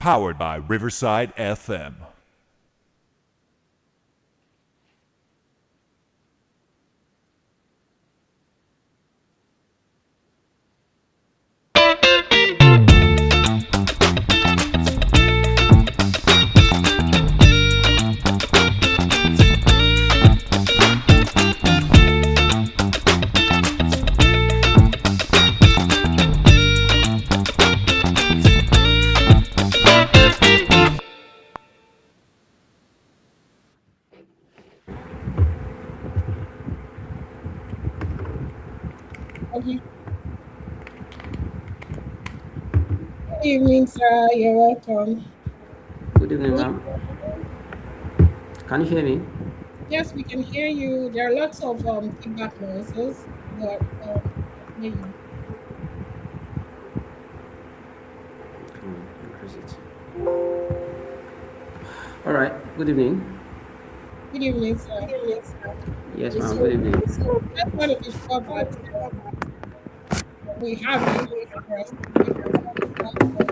powered by Riverside FM. Okay. Good evening, sir. You're welcome. Good evening, Can you- ma'am. Can you hear me? Yes, we can hear you. There are lots of feedback noises, but we can hear you. Increase it. All right. Good evening. Good evening, sir. Yes, Okay, ma'am. so Good evening. just want to be sure that we have you for us to make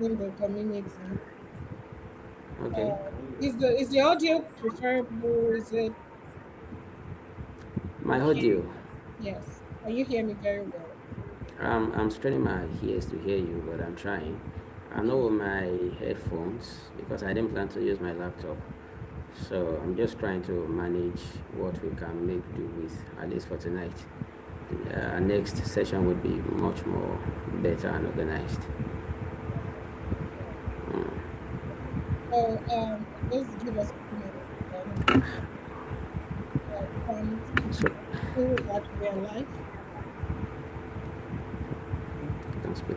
in the community. Okay. Uh, is the audio preferable? Is it My okay? audio. Yes. Can you hear me very well? I'm straining my ears to hear you, but I'm trying. I'm not Okay. with my headphones because I didn't plan to use my laptop. So I'm just trying to manage what we can make do with, at least for tonight. Next session would be much more better and organized. So just give us a few minutes, then come So, to that real life. don't speak.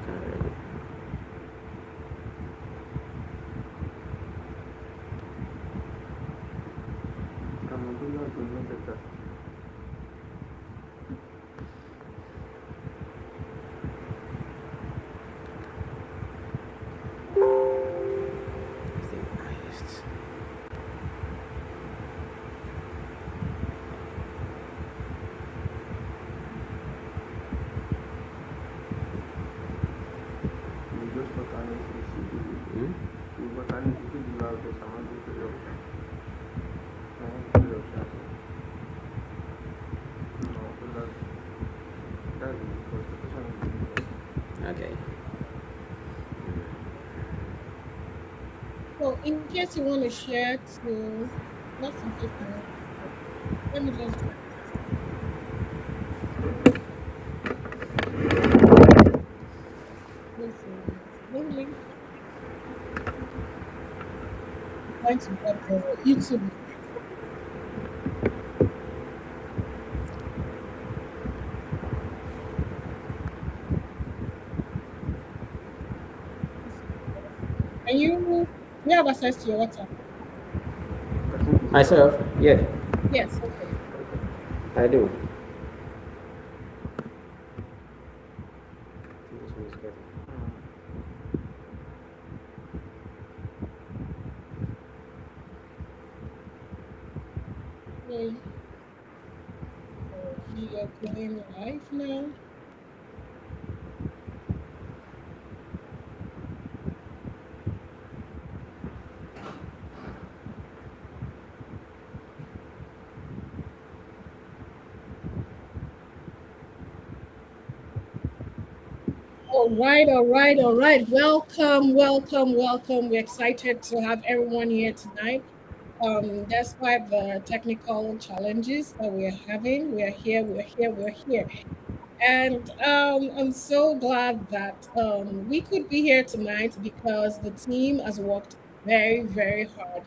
Hmm? Okay. So, in case you want to share to, just in case you want to share, let me just drop this link. Trying to get the YouTube. Can you have access to your WhatsApp? Myself? Yeah, Yes, okay. I do. Okay. So we are going live now. All right, all right, all right. Welcome, welcome, welcome. We're excited to have everyone here tonight. Despite the technical challenges that we're having, we're here, we're here, we're here. And I'm so glad that we could be here tonight because the team has worked very, very hard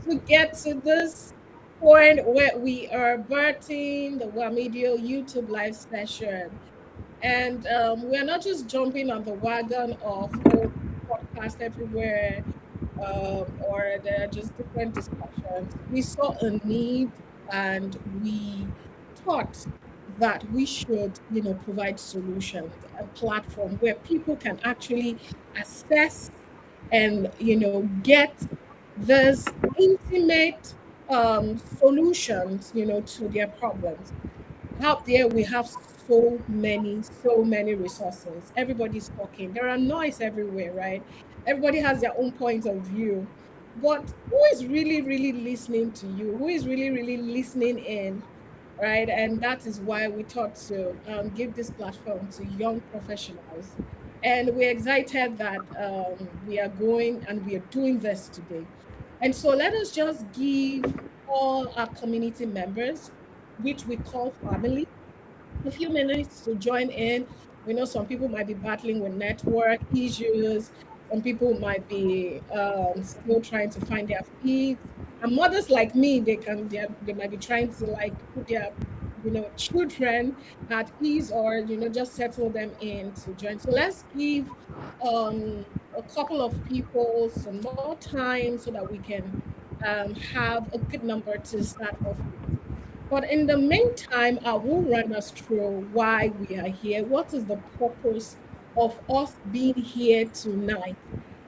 to get to this point where we are birthing the WAMIDO YouTube live session. And we're not just jumping on the wagon of, oh, podcast everywhere, or there are just different discussions. We saw a need and we thought that we should, provide solutions, a platform where people can actually assess and, get this intimate solutions, to their problems. Out there we have so many resources. Everybody's talking. There are noise everywhere, right? Everybody has their own point of view. But who is really, really listening to you? Who is really, really listening in? Right. And that is why we thought to give this platform to young professionals. And we're excited that we are going and we are doing this today. And so let us just give all our community members, which we call family, a few minutes to join in. We know some people might be battling with network issues. Some people might be still trying to find their feet. And mothers like me, they might be trying to like put their children at ease, or just settle them in to join. So let's give a couple of people some more time so that we can have a good number to start off with. But in the meantime, I will run us through why we are here. What is the purpose of us being here tonight?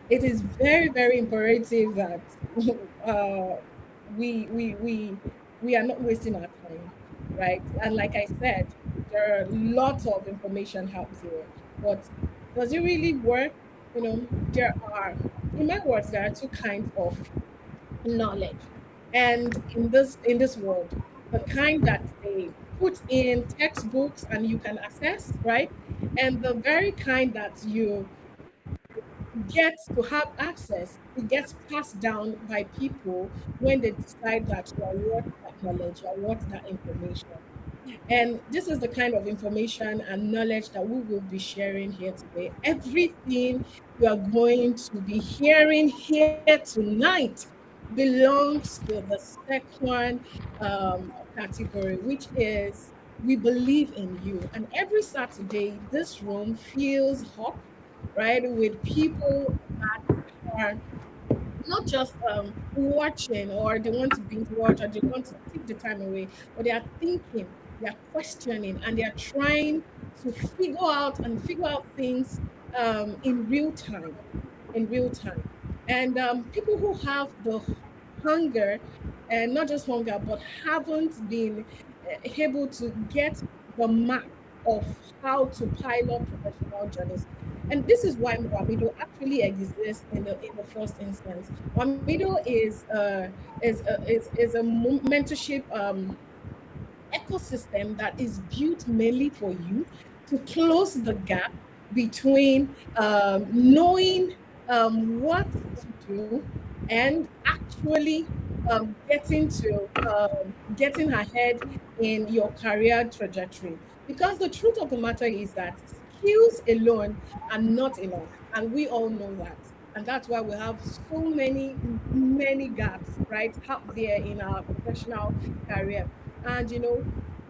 It is very, very imperative that uh, we we we we are not wasting our time, right? And like I said, there are lots of information out there, but does it really work? There are, in my words, there are two kinds of knowledge. And in this world, the kind that they put in textbooks and you can access, right? And the very kind that you get to have access, it gets passed down by people when they decide that you are worth that knowledge, you are worth that information. And this is the kind of information and knowledge that we will be sharing here today. Everything you are going to be hearing here tonight belongs to the second category, which is we believe in you. And every Saturday, this room feels hot, right? With people that are not just watching, or they want to binge watch, or they want to take the time away, but they are thinking, they are questioning, and they are trying to figure out things in real time, in real time. And people who have the hunger, and not just hunger, but haven't been able to get the map of how to pilot professional journeys. And this is why WAMIDO actually exists in the first instance. WAMIDO is a mentorship ecosystem that is built mainly for you to close the gap between knowing what to do and actually getting ahead in your career trajectory. Because the truth of the matter is that skills alone are not enough, and we all know that. And that's why we have so many gaps right out there in our professional career. And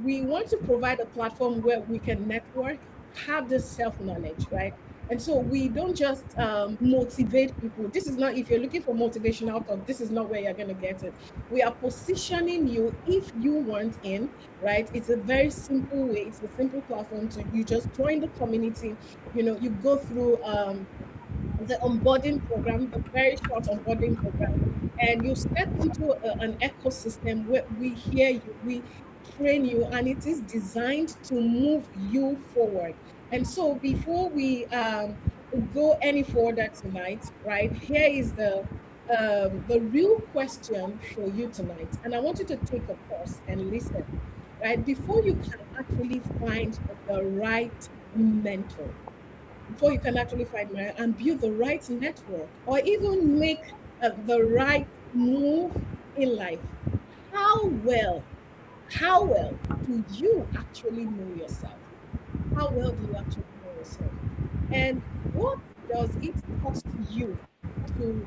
we want to provide a platform where we can network, have this self-knowledge, right? And so we don't just motivate people. This is not, if you're looking for motivational talk, this is not where you're going to get it. We are positioning you if you want in, right? It's a very simple way. It's a simple platform to you just join the community. You go through the onboarding program, the very short onboarding program, and you step into an ecosystem where we hear you, we train you, and it is designed to move you forward. And so, before we go any further tonight, right? Here is the real question for you tonight, and I want you to take a pause and listen, right? Before you can actually find the right mentor, before you can actually find marriage and build the right network, or even make the right move in life, how well how well do you actually know yourself? How well do you actually know yourself? And what does it cost you to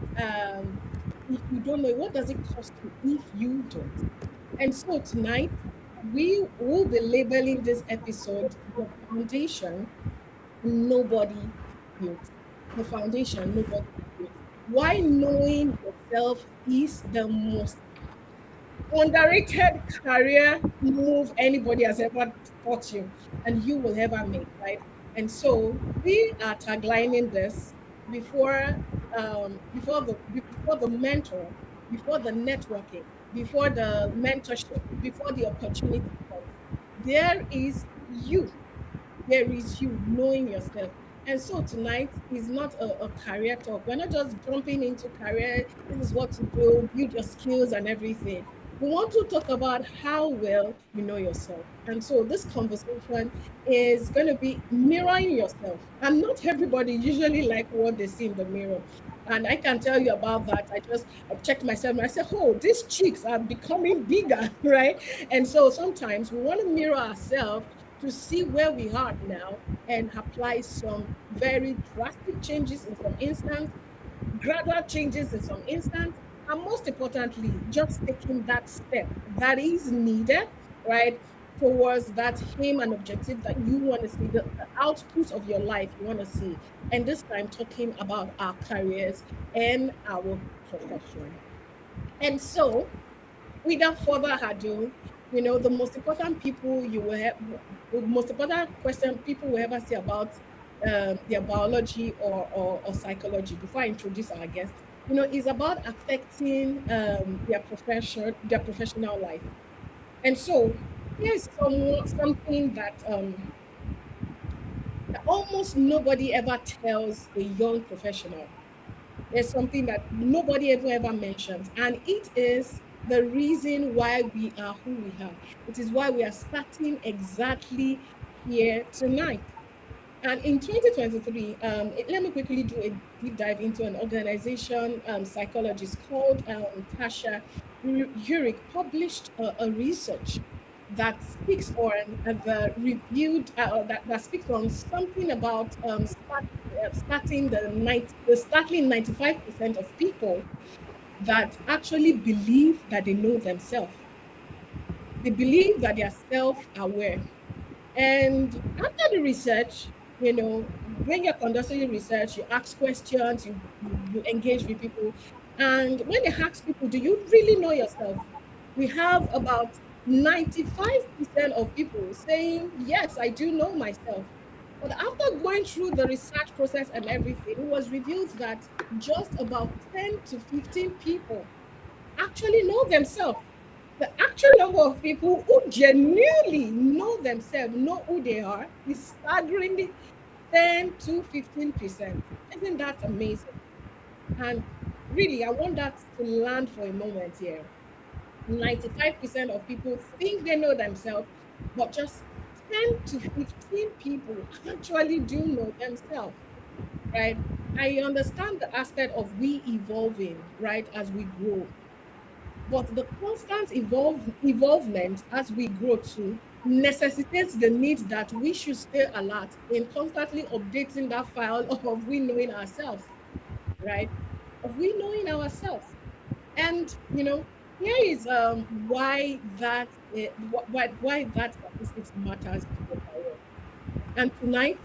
if you don't know, what does it cost you if you don't? And so tonight we will be labeling this episode the foundation nobody built. The foundation nobody built. Why knowing yourself is the most underrated career move anybody has ever taught you and you will ever make, right? And so we are taglining this before the mentor, before the networking, before the mentorship, before the opportunity comes. There is you. There is you knowing yourself. And so tonight is not a career talk. We're not just jumping into career. This is what to do, build your skills and everything. We want to talk about how well you know yourself. And so this conversation is going to be mirroring yourself. And not everybody usually like what they see in the mirror. And I can tell you about that. I checked myself and I said, oh, these cheeks are becoming bigger, right? And so sometimes we want to mirror ourselves to see where we are now and apply some very drastic changes in some instance, gradual changes in some instance, and most importantly, just taking that step that is needed, right, towards that aim and objective that you want to see, the output of your life you want to see. And this time, talking about our careers and our profession. And so, without further ado, the most important people you will have, the most important question people will ever say about their biology or psychology before I introduce our guest, is about affecting their professional life. And so here's something that almost nobody ever tells a young professional. There's something that nobody ever mentions, and it is the reason why we are who we are. It is why we are starting exactly here tonight. And in 2023, let me quickly do a deep dive into an organization psychologist called Tasha Urich published a research that speaks on the reviewed that speaks on something about starting the startling 95% of people that actually believe that they know themselves. They believe that they are self-aware. And after the research, when you're conducting research, you ask questions, you engage with people. And when they ask people, do you really know yourself? We have about 95% of people saying, yes, I do know myself. But after going through the research process and everything, it was revealed that just about 10 to 15 people actually know themselves. The actual number of people who genuinely know themselves, know who they are, is staggeringly 10 to 15%. Isn't that amazing? And really, I want that to land for a moment here. 95% of people think they know themselves, but just 10 to 15 people actually do know themselves, right? I understand the aspect of we evolving, right, as we grow. But the constant evolvement as we grow too necessitates the need that we should stay alert in constantly updating that file of we knowing ourselves, right? Of we knowing ourselves. And here is why that statistics matters to your career. And tonight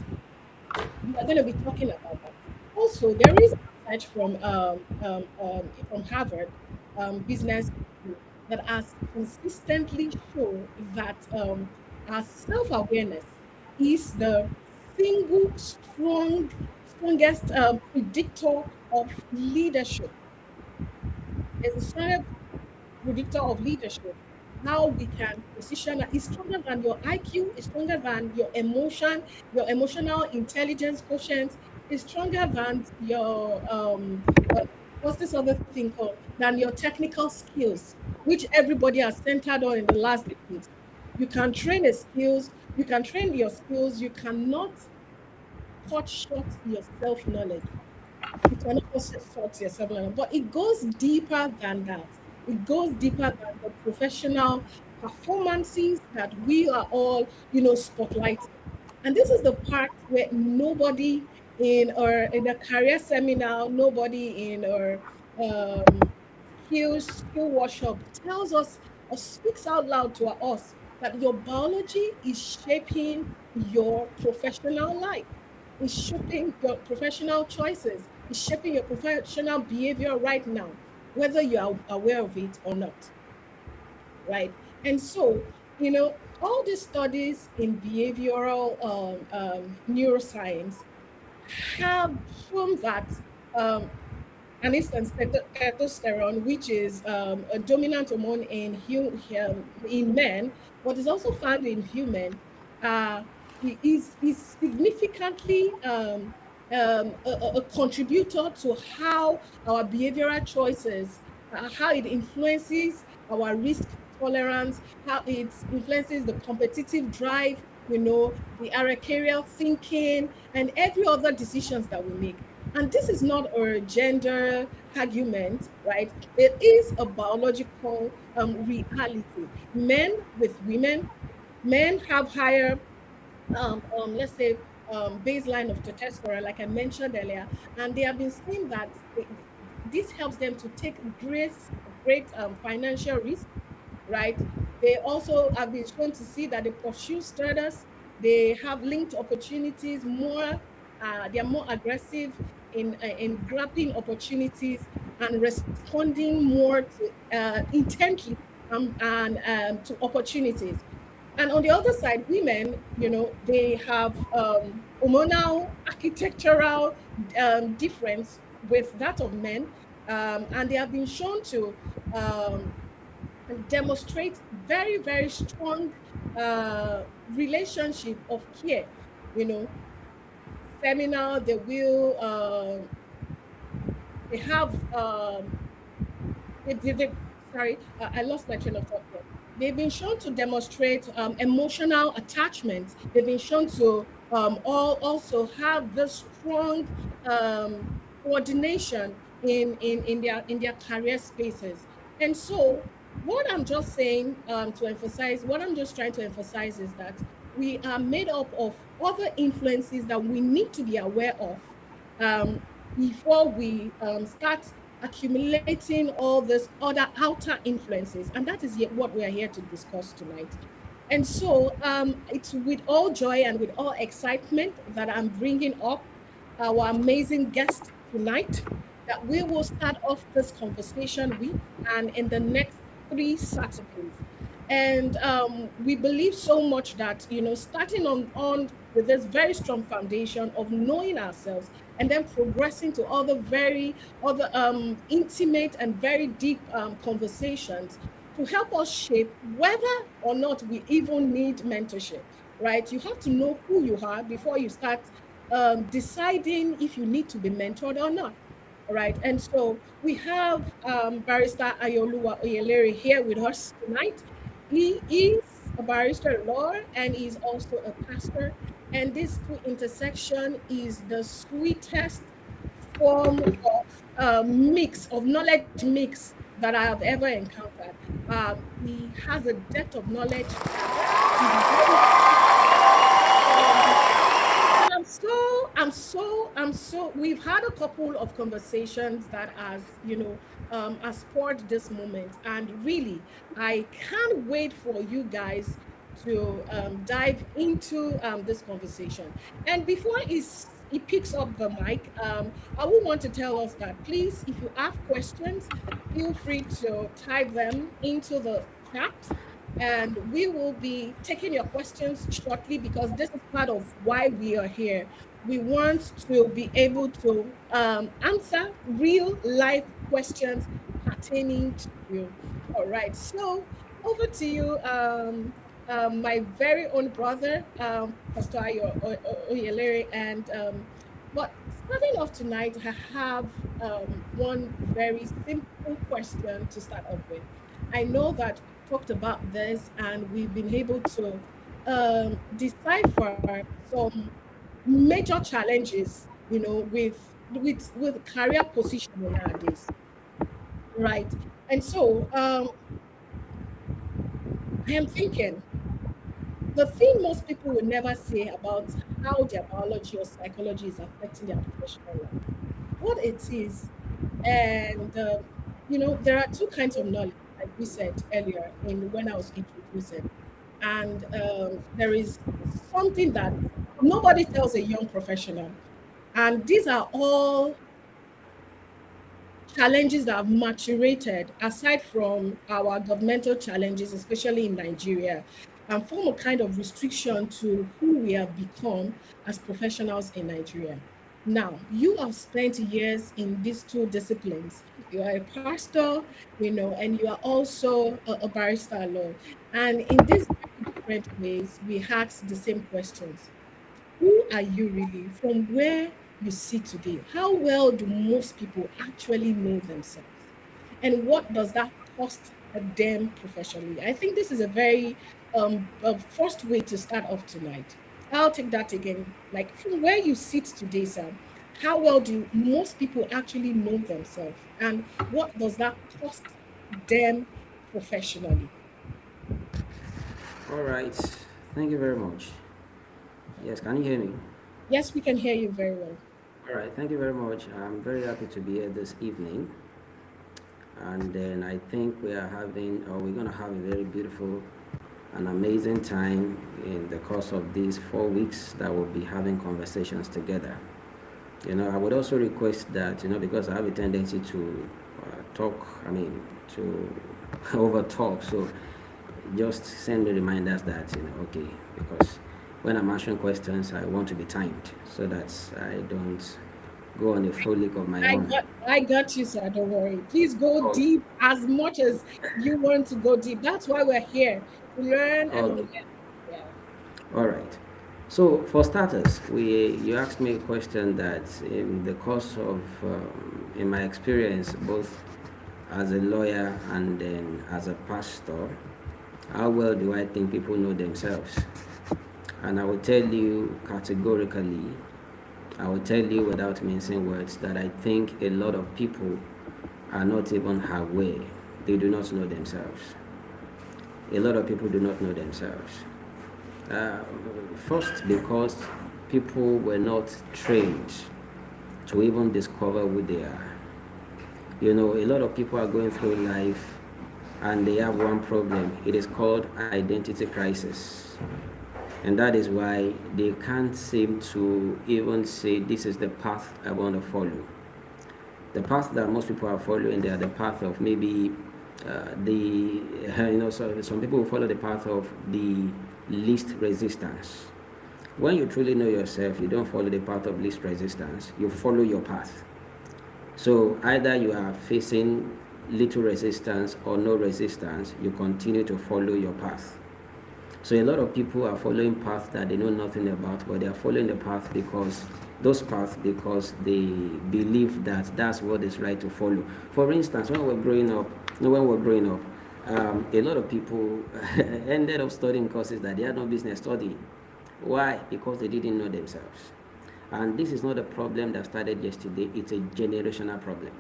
we are going to be talking about that. Also, there is research from Harvard Business School that has consistently shown that our self-awareness is the single strongest predictor of leadership. It's the strongest predictor of leadership. How we can position is stronger than your IQ, is stronger than your emotional intelligence quotient, is stronger than your what's this other thing called? Than your technical skills, which everybody has centered on in the last decade. You can train a skills, you can train your skills, you cannot cut short your self-knowledge. You cannot also sort yourself learning, but it goes deeper than that. It goes deeper than the professional performances that we are all, spotlighting. And this is the part where nobody in a career seminar, nobody in our skill workshop tells us or speaks out loud to us that your biology is shaping your professional life, is shaping your professional choices, is shaping your professional behavior right now, whether you are aware of it or not, right? And so, all these studies in behavioral neuroscience have shown that um, an instance testosterone, which is a dominant hormone in men, but is also found in human, is significantly a contributor to how our behavioral choices, how it influences our risk tolerance, how it influences the competitive drive, the aracharial thinking, and every other decisions that we make. And this is not a gender argument, right? It is a biological reality. Men with women, men have higher let's say baseline of testosterone, like I mentioned earlier, and they have been seeing that this helps them to take great financial risk, right? They also have been shown to see that they pursue studies, they have linked opportunities more, they are more aggressive in grabbing opportunities and responding more to intently and to opportunities. And on the other side, women, they have hormonal architectural difference with that of men, and they have been shown to um, demonstrate very, very strong relationship of care. You know, Seminar, they have sorry, I lost my train of thought here. They've been shown to demonstrate emotional attachment. They've been shown to also have this strong um, coordination in their career spaces. And so, what I'm just trying to emphasize is that we are made up of other influences that we need to be aware of um, before we start accumulating all these other outer influences. And that is what we are here to discuss tonight. And so it's with all joy and with all excitement that I'm bringing up our amazing guest tonight that we will start off this conversation with, and in the next 3 Saturdays. And we believe so much that, starting on with this very strong foundation of knowing ourselves and then progressing to other intimate and very deep conversations to help us shape whether or not we even need mentorship, right? You have to know who you are before you start deciding if you need to be mentored or not. All right. And so we have Barrister Ayoluwa Oyelere here with us tonight. He is a barrister at law and he's also a pastor. And this two intersection is the sweetest form of mix, of knowledge mix that I have ever encountered. He has a depth of knowledge that is very and we've had a couple of conversations that has spurred this moment. And really, I can't wait for you guys to dive into this conversation. And before he picks up the mic, I would want to tell us that please, if you have questions, feel free to type them into the chat and we will be taking your questions shortly because this is part of why we are here. We want to be able to answer real life questions pertaining to you. All right, so over to you, my very own brother, Pastor Oyelere. And but starting off tonight, I have one very simple question to start off with. I know that we've talked about this and we've been able to decipher some major challenges, with career positioning nowadays, right? And so I am thinking the thing most people will never say about how their biology or psychology is affecting their professional life, what it is. And there are two kinds of knowledge, like we said earlier in when I was introducing. And there is something that nobody tells a young professional. And these are all challenges that have maturated aside from our governmental challenges, especially in Nigeria, and form a kind of restriction to who we have become as professionals in Nigeria. Now, you have spent years in these two disciplines. You are a pastor, and you are also a barrister at law. And in these very different ways, we ask the same questions. are you really? From where you sit today, how well do most people actually know themselves? And what does that cost them professionally? I think this is a very first way to start off tonight. I'll take that again. Like from where you sit today, Sam, how well do most people actually know themselves? And what does that cost them professionally? All right. Thank you very much. Yes, can you hear me? Yes, we can hear you very well. All right. Thank you very much. I'm very happy to be here this evening. And then I think we are having, or we're going to have a very beautiful and amazing time in the course of these 4 weeks that we'll be having conversations together. I would also request that, because I have a tendency to talk, to over talk. So just send me reminders that, okay, because when I'm answering questions, I want to be timed so that I don't go on a full leak of my own. I got you, sir. Don't worry. Please go Oh, deep as much as you want to go deep. That's why we're here to learn and okay. learn. Yeah. All right. So for starters, you asked me a question that in the course of in my experience, both as a lawyer and then as a pastor, how well do I think people know themselves? And I will tell you categorically, I will tell you without mincing words that I think a lot of people are not even aware. They do not know themselves. A lot of people do not know themselves. Uh, First, because people were not trained to even discover who they are. A lot of people are going through life and they have one problem. It is called identity crisis. And that is why they can't seem to even say, this is the path I want to follow. The path that most people are following, they are the path of maybe so some people will follow the path of the least resistance. When you truly know yourself, you don't follow the path of least resistance, you follow your path. So either you are facing little resistance or no resistance, you continue to follow your path. So a lot of people are following paths that they know nothing about, but they are following the path because they believe that that's what is right to follow. For instance, when we're growing up, a lot of people ended up studying courses that they had no business studying. Why? Because they didn't know themselves. And this is not a problem that started yesterday, it's a generational problem.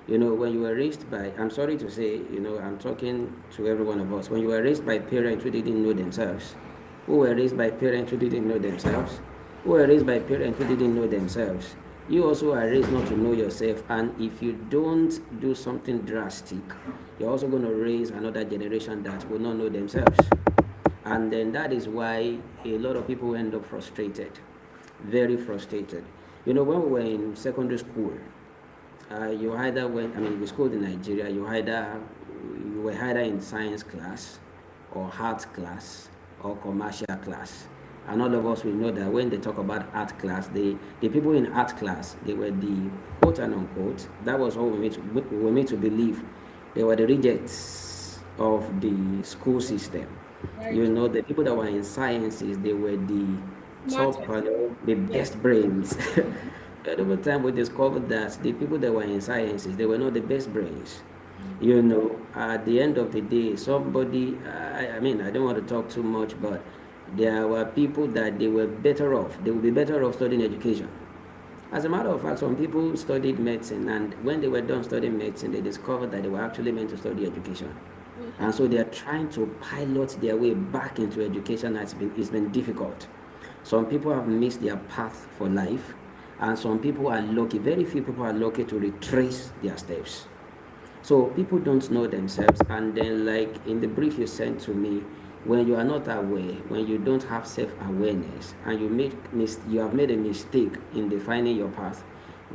When you were raised by, I'm sorry to say, I'm talking to every one of us, when you were raised by parents who didn't know themselves, who were raised by parents who didn't know themselves, who were raised by parents who didn't know themselves, you also are raised not to know yourself. And if you don't do something drastic, you're also going to raise another generation that will not know themselves. And then that is why a lot of people end up frustrated, very frustrated. When we were in secondary school, you either went, we schooled in Nigeria, you were either in science class or art class or commercial class. And all of us, we know that when they talk about art class, the people in art class, they were the quote and unquote, that was all we were made to believe. They were the rejects of the school system. Right. The people that were in sciences, they were the top, Smartest. the Yeah. best brains. But over time, we discovered that the people that were in sciences, they were not the best brains. At the end of the day, somebody, I don't want to talk too much, but there were people that they were better off. They would be better off studying education. As a matter of fact, some people studied medicine, and when they were done studying medicine, they discovered that they were actually meant to study education. And so they are trying to pilot their way back into education. It's been difficult. Some people have missed their path for life, and some people are lucky. Very few people are lucky to retrace their steps. So people don't know themselves, and then, like in the brief you sent to me, when you are not aware, when you don't have self-awareness, and you have made a mistake in defining your path,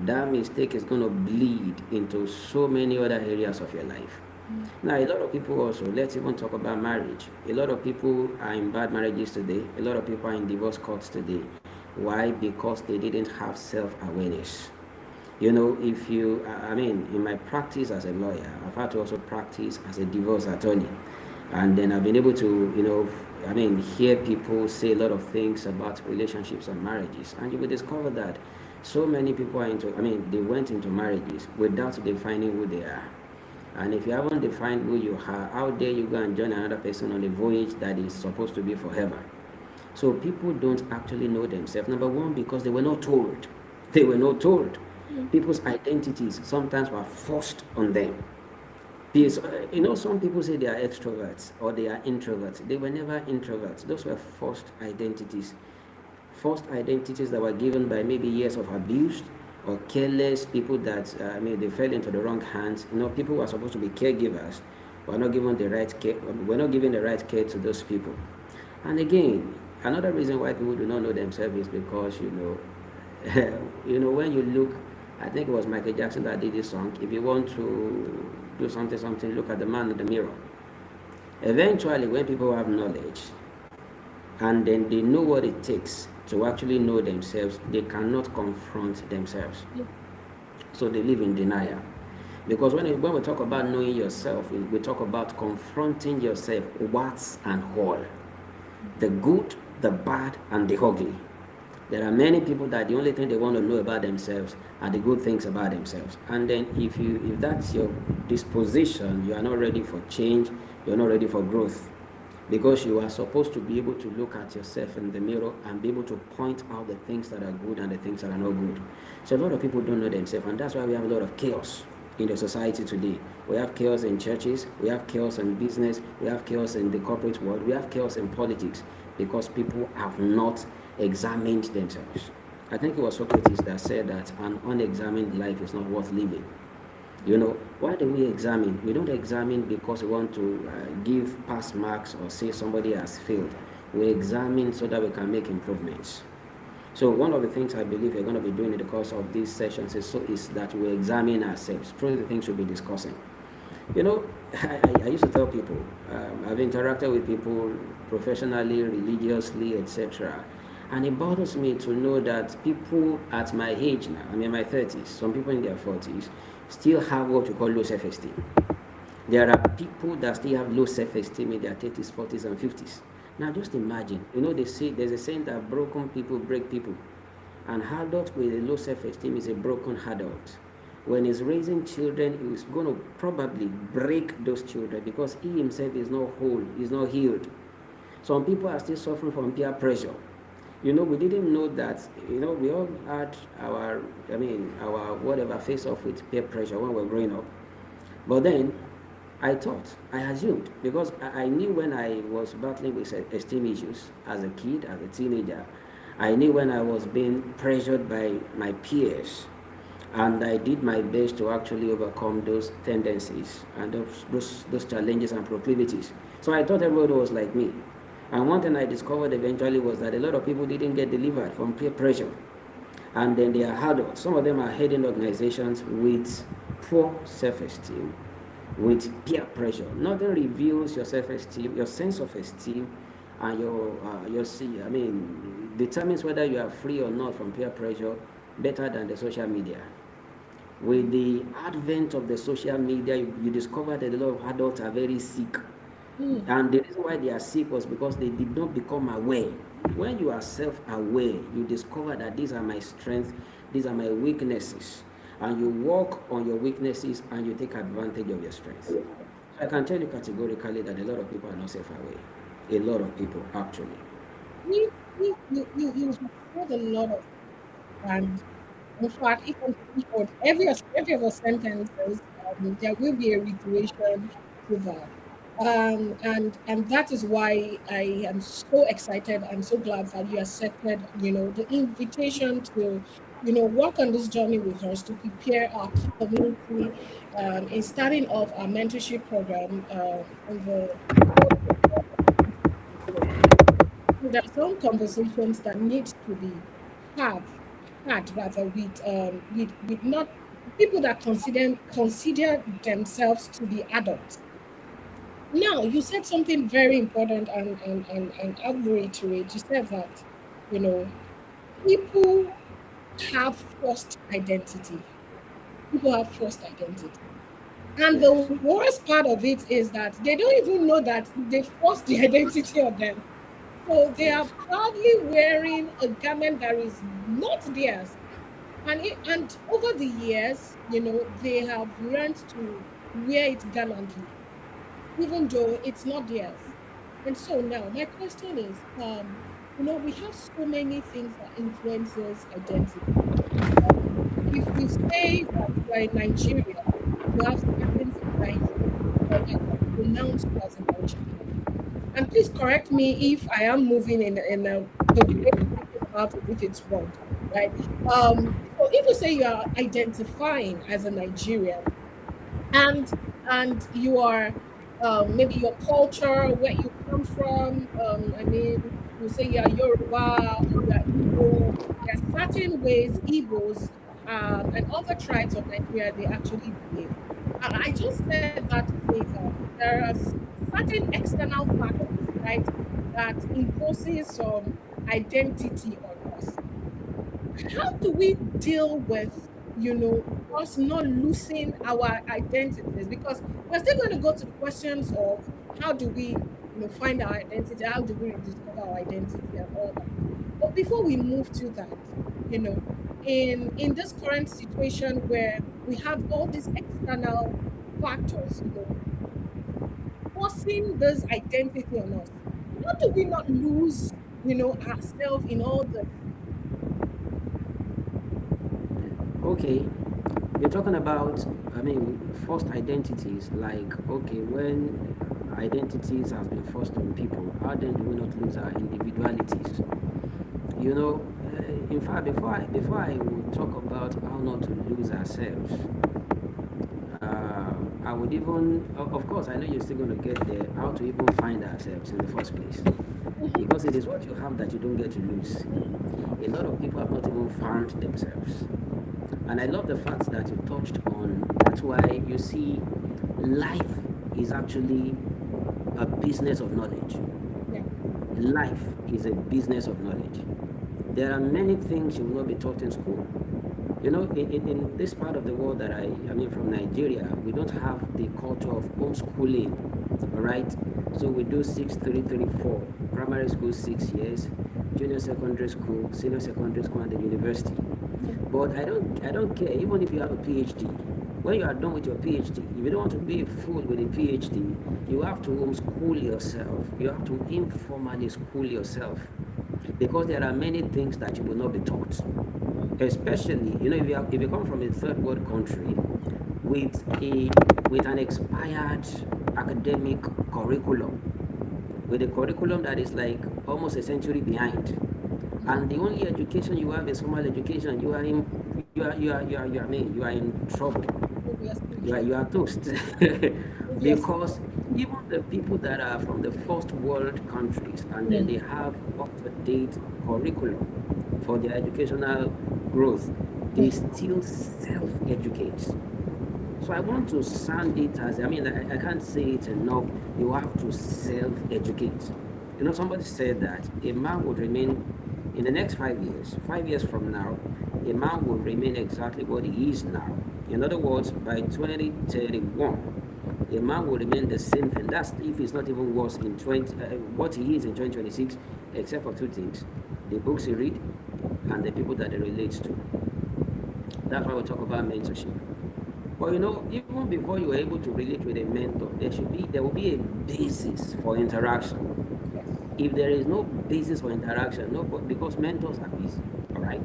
that mistake is going to bleed into so many other areas of your life. Now, a lot of people also, let's even talk about marriage. A lot of people are in bad marriages today. A lot of people are in divorce courts today. Why? Because they didn't have self-awareness. In my practice as a lawyer, I've had to also practice as a divorce attorney. And then I've been able to, hear people say a lot of things about relationships and marriages, and you will discover that so many people they went into marriages without defining who they are. And if you haven't defined who you are, how dare you go and join another person on a voyage that is supposed to be forever? So people don't actually know themselves. Number one, because they were not told. They were not told. People's identities sometimes were forced on them. Yes, some people say they are extroverts or they are introverts. They were never introverts. Those were forced identities. Forced identities that were given by maybe years of abuse or careless people that, they fell into the wrong hands. People who are supposed to be caregivers were not given the right care, were not given the right care to those people. And again, another reason why people do not know themselves is because, when you look, I think it was Michael Jackson that did this song. If you want to do something, look at the man in the mirror. Eventually, when people have knowledge and then they know what it takes to actually know themselves, they cannot confront themselves. So they live in denial. Because when we talk about knowing yourself, we talk about confronting yourself, what's and all, the good, the bad, and the ugly. There are many people that the only thing they want to know about themselves are the good things about themselves. And then if that's your disposition, you are not ready for change, you're not ready for growth. Because you are supposed to be able to look at yourself in the mirror and be able to point out the things that are good and the things that are not good. So a lot of people don't know themselves, and that's why we have a lot of chaos in the society today. We have chaos in churches, we have chaos in business, we have chaos in the corporate world, we have chaos in politics, because people have not examined themselves. I think it was Socrates that said that an unexamined life is not worth living. Why do we examine? We don't examine because we want to give pass marks or say somebody has failed. We examine so that we can make improvements. So one of the things I believe we're going to be doing in the course of these sessions is that we examine ourselves through the things we'll be discussing. I used to tell people, I've interacted with people professionally, religiously, etc. And it bothers me to know that people at my age now, I'm in my 30s, some people in their 40s, still have what we call low self-esteem. There are people that still have low self-esteem in their 30s, 40s, and 50s. Now just imagine, they say there's a saying that broken people break people. An adult with a low self-esteem is a broken adult. When he's raising children, he's going to probably break those children because he himself is not whole, he's not healed. Some people are still suffering from peer pressure. We didn't know that, we all had our whatever face off with peer pressure when we were growing up. But then I assumed, because I knew when I was battling with esteem issues as a kid, as a teenager, I knew when I was being pressured by my peers, and I did my best to actually overcome those tendencies and those challenges and proclivities. So I thought everybody was like me. And one thing I discovered eventually was that a lot of people didn't get delivered from peer pressure. And then they are adults. Some of them are heading organizations with poor self-esteem, with peer pressure. Nothing reveals your self-esteem, your sense of esteem, and determines whether you are free or not from peer pressure better than the social media. With the advent of the social media, you discover that a lot of adults are very sick. And the reason why they are sick was because they did not become aware. When you are self-aware, you discover that these are my strengths, these are my weaknesses, and you work on your weaknesses and you take advantage of your strengths. I can tell you categorically that a lot of people are not self-aware. A lot of people, actually. You have said a lot of, and in fact, if on every of our sentences, there will be a reiteration to that. And that is why I am so excited and so glad that you accepted, the invitation to, work on this journey with us to prepare our community in starting off our mentorship program on the 4th of April. There are some conversations that need to be had, had rather with not people that consider themselves to be adults. Now, you said something very important, and I'll reiterate. You said that, you know, people have forced identity. People have forced identity. And the Yes. worst part of it is that they don't even know that they forced the identity on them. So they are Yes. proudly wearing a garment that is not theirs. And over the years, they have learned to wear it gallantly, even though it's not theirs. And so now my question is, we have so many things that influences identity. If we say that you are in Nigeria, you have certain signs that can pronounce you as a Nigerian. And please correct me if I am moving in the way I'm thinking about it, if it's wrong, right? So if you say you are identifying as a Nigerian, and you are maybe your culture, where you come from. I mean, you say you are Yoruba or you are Igbo. There are certain ways Igbos and other tribes of Nigeria they actually behave. I just said that to say that there are certain external factors, right, that imposes some identity on us. How do we deal with us not losing our identities? Because we're still going to go to the questions of how do we find our identity, how do we discover our identity and all that. But before we move to that, you know in this current situation where we have all these external factors forcing this identity on us, how do we not lose ourselves in all this? Okay. You're talking about, I mean, forced identities. Like, okay, when identities have been forced on people, how then do we not lose our individualities? You know, in fact, before I would talk about how not to lose ourselves, I would even, of course, I know you're still going to get there, how to even find ourselves in the first place. Because it is what you have that you don't get to lose. A lot of people have not even found themselves. And I love the fact that you touched on, that's why you see life is actually a business of knowledge. Yeah. Life is a business of knowledge. There are many things you will not be taught in school. You know, in this part of the world that I mean from Nigeria, we don't have the culture of homeschooling, all right? So we do 6-3-3-4, primary school 6 years, junior secondary school, senior secondary school, and the university. But I don't care, even if you have a PhD. When you are done with your PhD, if you don't want to be a fool with a PhD, you have to homeschool yourself. You have to informally school yourself. Because there are many things that you will not be taught. Especially, if you come from a third world country with an expired academic curriculum, with a curriculum that is like almost a century behind, and the only education you have is formal education, you are in trouble. Obviously You true. are toast. Obviously. Because even the people that are from the first world countries and then they have up to date curriculum for their educational growth, they still self educate. So I want to sound it as, I mean, I can't say it enough. You have to self educate. Somebody said that a man would remain, in the next 5 years, 5 years from now, a man will remain exactly what he is now. In other words, by 2031, a man will remain the same thing. That's if it's not even worse in what he is in 2026, except for two things: the books he read and the people that he relates to. That's why we talk about mentorship. But even before you are able to relate with a mentor, there will be a basis for interaction. Yes. If there is no basis for interaction, no, because mentors are busy, all right?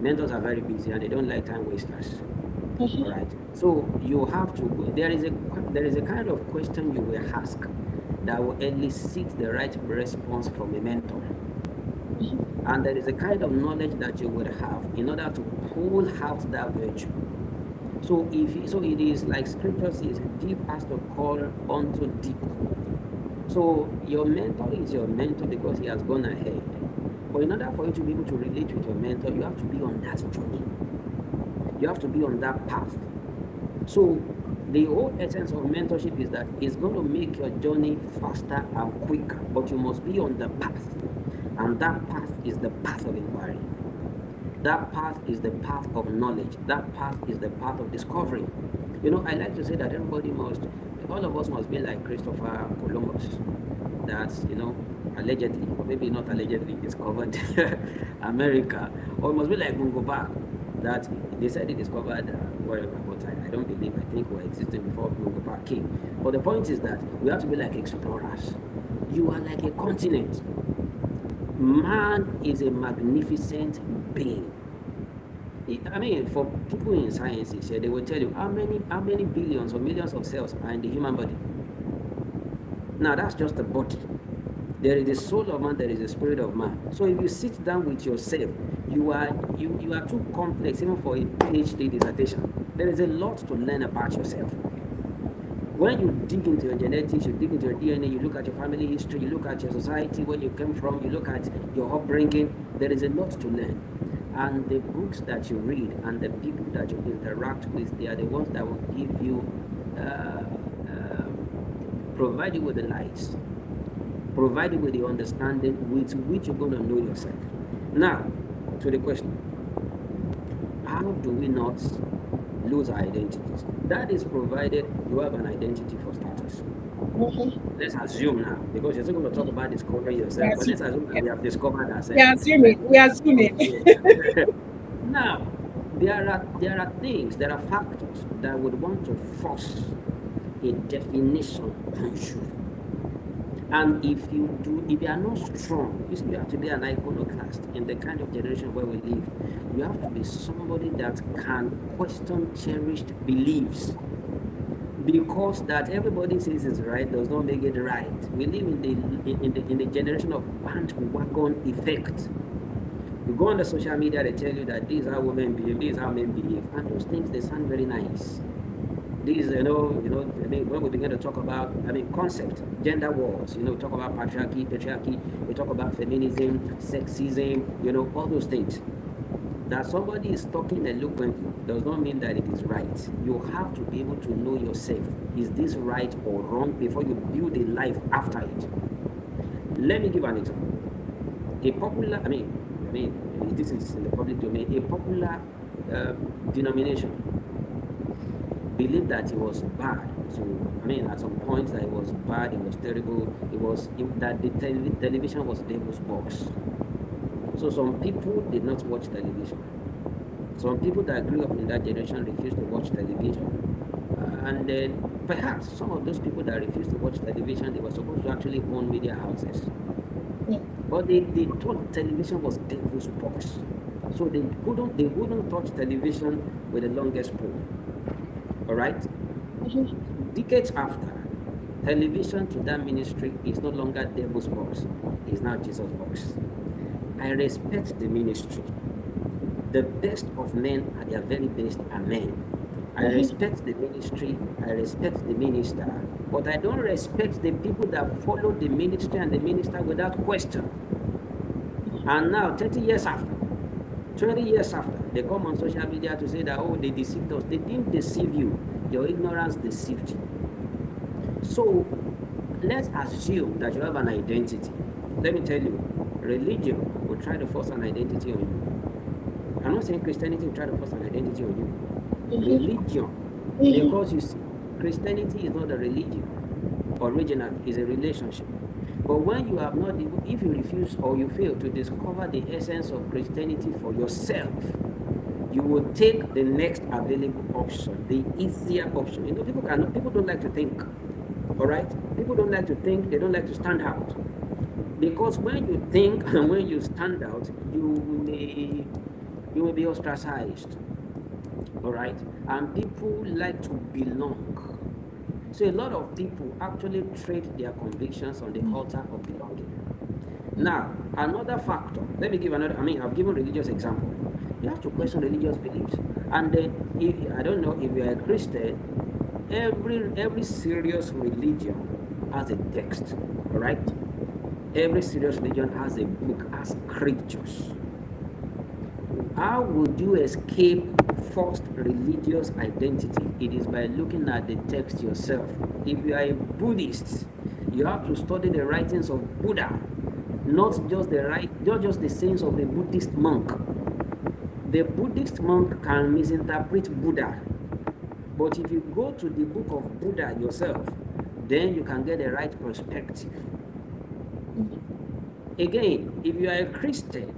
Mentors are very busy and they don't like time wasters, all right? So you have to. There is a kind of question you will ask that will elicit the right response from a mentor, and there is a kind of knowledge that you would have in order to pull out that virtue. So it is like scripture says, deep has to call unto deep. So your mentor is your mentor because he has gone ahead. But in order for you to be able to relate with your mentor, you have to be on that journey. You have to be on that path. So the whole essence of mentorship is that it's going to make your journey faster and quicker, but you must be on the path. And that path is the path of inquiry. That path is the path of knowledge. That path is the path of discovery. I like to say that all of us must be like Christopher Columbus, that, allegedly, or maybe not allegedly, discovered America, or it must be like Mungo Park, that they said he discovered whatever, but I don't believe. I think we're existing before Mungo Park came. But the point is that we have to be like explorers. You are like a continent. Man is a magnificent being. I mean, for people in sciences, they will tell you how many billions or millions of cells are in the human body. Now that's just the body. There is the soul of man, there is the spirit of man. So if you sit down with yourself, you are too complex even for a PhD dissertation. There is a lot to learn about yourself. When you dig into your genetics, you dig into your DNA, you look at your family history, you look at your society, where you came from, you look at your upbringing, there is a lot to learn. And the books that you read and the people that you interact with, they are the ones that will give you, provide you with the lights, provide you with the understanding with which you're going to know yourself. Now, to the question, how do we not lose our identities? That is provided you have an identity for starters. Let's assume now, because you're still going to talk about discovering yourself, but let's assume that we have discovered ourselves. We assume it. Now, there are factors that would want to force a definition on you. And if you are not strong, you have to be an iconoclast in the kind of generation where we live. You have to be somebody that can question cherished beliefs. Because that everybody says is right does not make it right. We live in the generation of bandwagon effect. You go on the social media, they tell you that this is how women behave, this is how men behave, and those things, they sound very nice. These, when we begin to talk about, concept, gender wars, talk about patriarchy, we talk about feminism, sexism, all those things. That somebody is talking eloquently does not mean that it is right. You have to be able to know yourself. Is this right or wrong before you build a life after it? Let me give an example. A popular, this is in the public domain, a popular denomination believed that it was bad at some points that it was bad, it was terrible, that the television was devil's box. So some people did not watch television. Some people that grew up in that generation refused to watch television. And then perhaps some of those people that refused to watch television, they were supposed to actually own media houses. Yeah. But they thought television was devil's box. So they wouldn't touch television with the longest pole. All right? Mm-hmm. Decades after, television to that ministry is no longer devil's box. It's now Jesus' box. I respect the ministry. The best of men at their very best are men. I respect the ministry, I respect the minister, but I don't respect the people that follow the ministry and the minister without question. And now, 30 years after, 20 years after, they come on social media to say that, they deceived us. They didn't deceive you. Your ignorance deceived you. So, let's assume that you have an identity. Let me tell you, religion will try to force an identity on you. I'm not saying Christianity will try to force an identity on you. Religion, because you see, Christianity is not a religion. Original is a relationship. But when you have not, if you refuse or you fail to discover the essence of Christianity for yourself, you will take the next available option, the easier option. People don't like to think. All right? People don't like to think. They don't like to stand out. Because when you think and when you stand out, you may be ostracized. All right? And people like to belong. So a lot of people actually trade their convictions on the altar of belonging. Now, another factor, let me give another, I've given religious example. You have to question religious beliefs. And then, I don't know if you're a Christian, every serious religion has a text, all right? Every serious religion has a book, has scriptures. How would you escape forced religious identity? It is by looking at the text yourself. If you are a Buddhist, you have to study the writings of Buddha, not just the sayings of a Buddhist monk. The Buddhist monk can misinterpret Buddha. But if you go to the book of Buddha yourself, then you can get the right perspective. Again, if you are a Christian,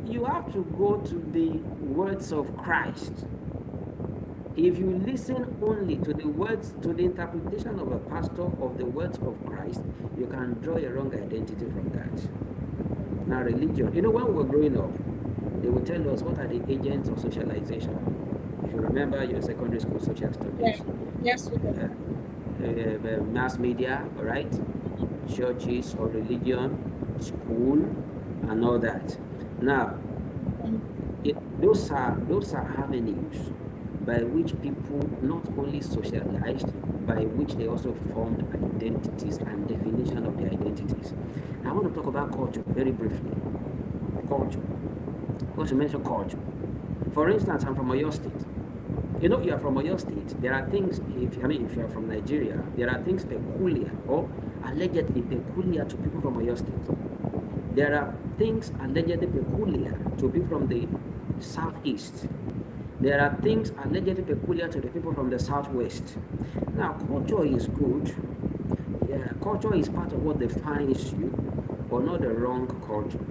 you have to go to the words of Christ. If you listen only to the words, to the interpretation of a pastor of the words of Christ, you can draw a wrong identity from that. Now, religion, when we were growing up, they would tell us what are the agents of socialization. If you remember your secondary school social studies. Yes, we do. Mass media, all right? Churches or religion, school, and all that. Now, those are avenues by which people not only socialized, by which they also formed identities and definition of their identities. I want to talk about culture very briefly. Culture. Because you mentioned culture. For instance, I'm from Oyo State. You are from Oyo State. There are things, if you are from Nigeria, there are things peculiar or allegedly peculiar to people from Oyo State. There are things allegedly peculiar to people from the southeast. There are things allegedly peculiar to the people from the southwest. Now, culture is good. Yeah, culture is part of what defines you, but not the wrong culture.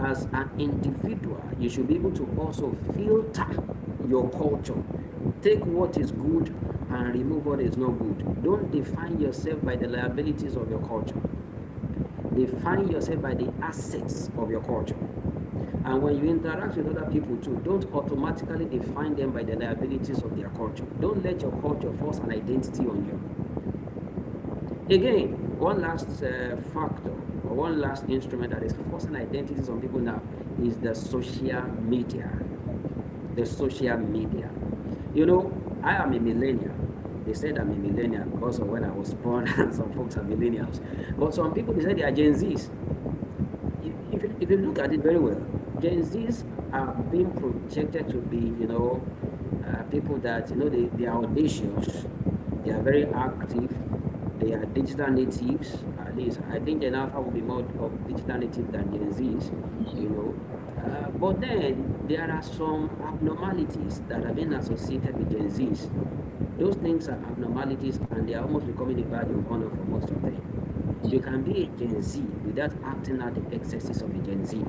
As an individual, you should be able to also filter your culture. Take what is good and remove what is not good. Don't define yourself by the liabilities of your culture. Define yourself by the assets of your culture. And when you interact with other people too, don't automatically define them by the liabilities of their culture. Don't let your culture force an identity on you. Again, one last factor or one last instrument that is forcing identities on people now is the social media. The social media. I am a millennial. They said I'm a millennial because of when I was born, and some folks are millennials. But some people, they say they are Gen Zs. If you look at it very well, Gen Zs are being projected to be, people that, they are audacious, they are very active, they are digital natives. At least I think Gen Alpha will be more of digital native than Gen Zs, but then there are some abnormalities that have been associated with Gen Zs. Those things are abnormalities, and they are almost becoming a badge of honor for most of them. You can be a Gen Z without acting out the excesses of a Gen Z.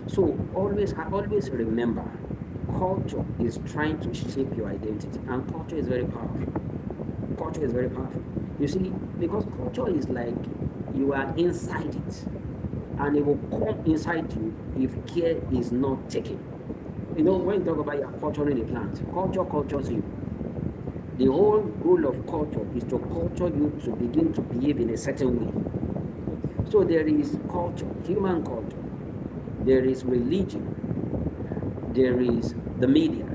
So always remember, culture is trying to shape your identity, and culture is very powerful. Culture is very powerful. You see, because culture is like you are inside it, and it will come inside you if care is not taken. When you talk about your culturing a plant, culture cultures you. The whole goal of culture is to culture you to begin to behave in a certain way. So there is culture, human culture. There is religion. There is the media.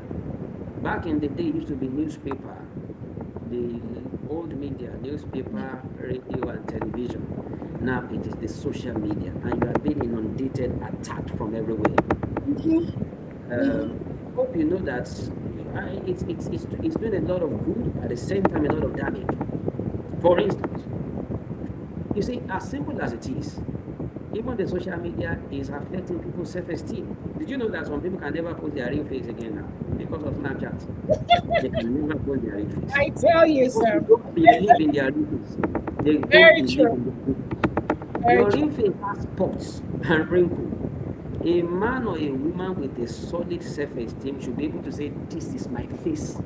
Back in the day, it used to be newspaper, the old media, newspaper, radio, and television. Now it is the social media, and you are being inundated, attacked from everywhere. Hope you know that it's doing a lot of good, at the same time a lot of damage. For instance, you see, as simple as it is, even the social media is affecting people's self-esteem. Did you know that some people can never post their real face again now because of Snapchat? They can never post their real face. I tell you, sir. They don't believe in their real face. They don't believe in their real face. Your real face has spots and wrinkles. A man or a woman with a solid self-esteem should be able to say, this is my face.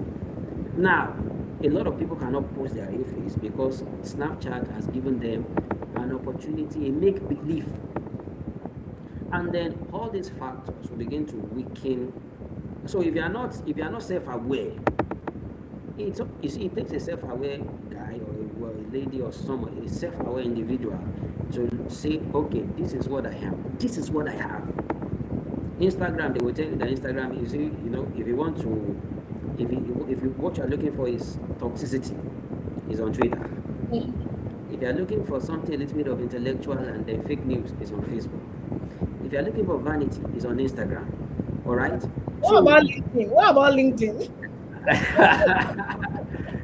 Now, a lot of people cannot post their real face because Snapchat has given them an opportunity, a make-believe. And then all these factors will begin to weaken. So if you are not self-aware, it takes a self-aware guy or a lady or someone, a self-aware individual, to say, okay, this is what I am. This is what I have. Instagram, they will tell you that Instagram is, if you want to, if what you're looking for is toxicity, is on Twitter. If you're looking for something a little bit of intellectual and then fake news, is on Facebook. If you're looking for vanity, is on Instagram. All right? What about LinkedIn?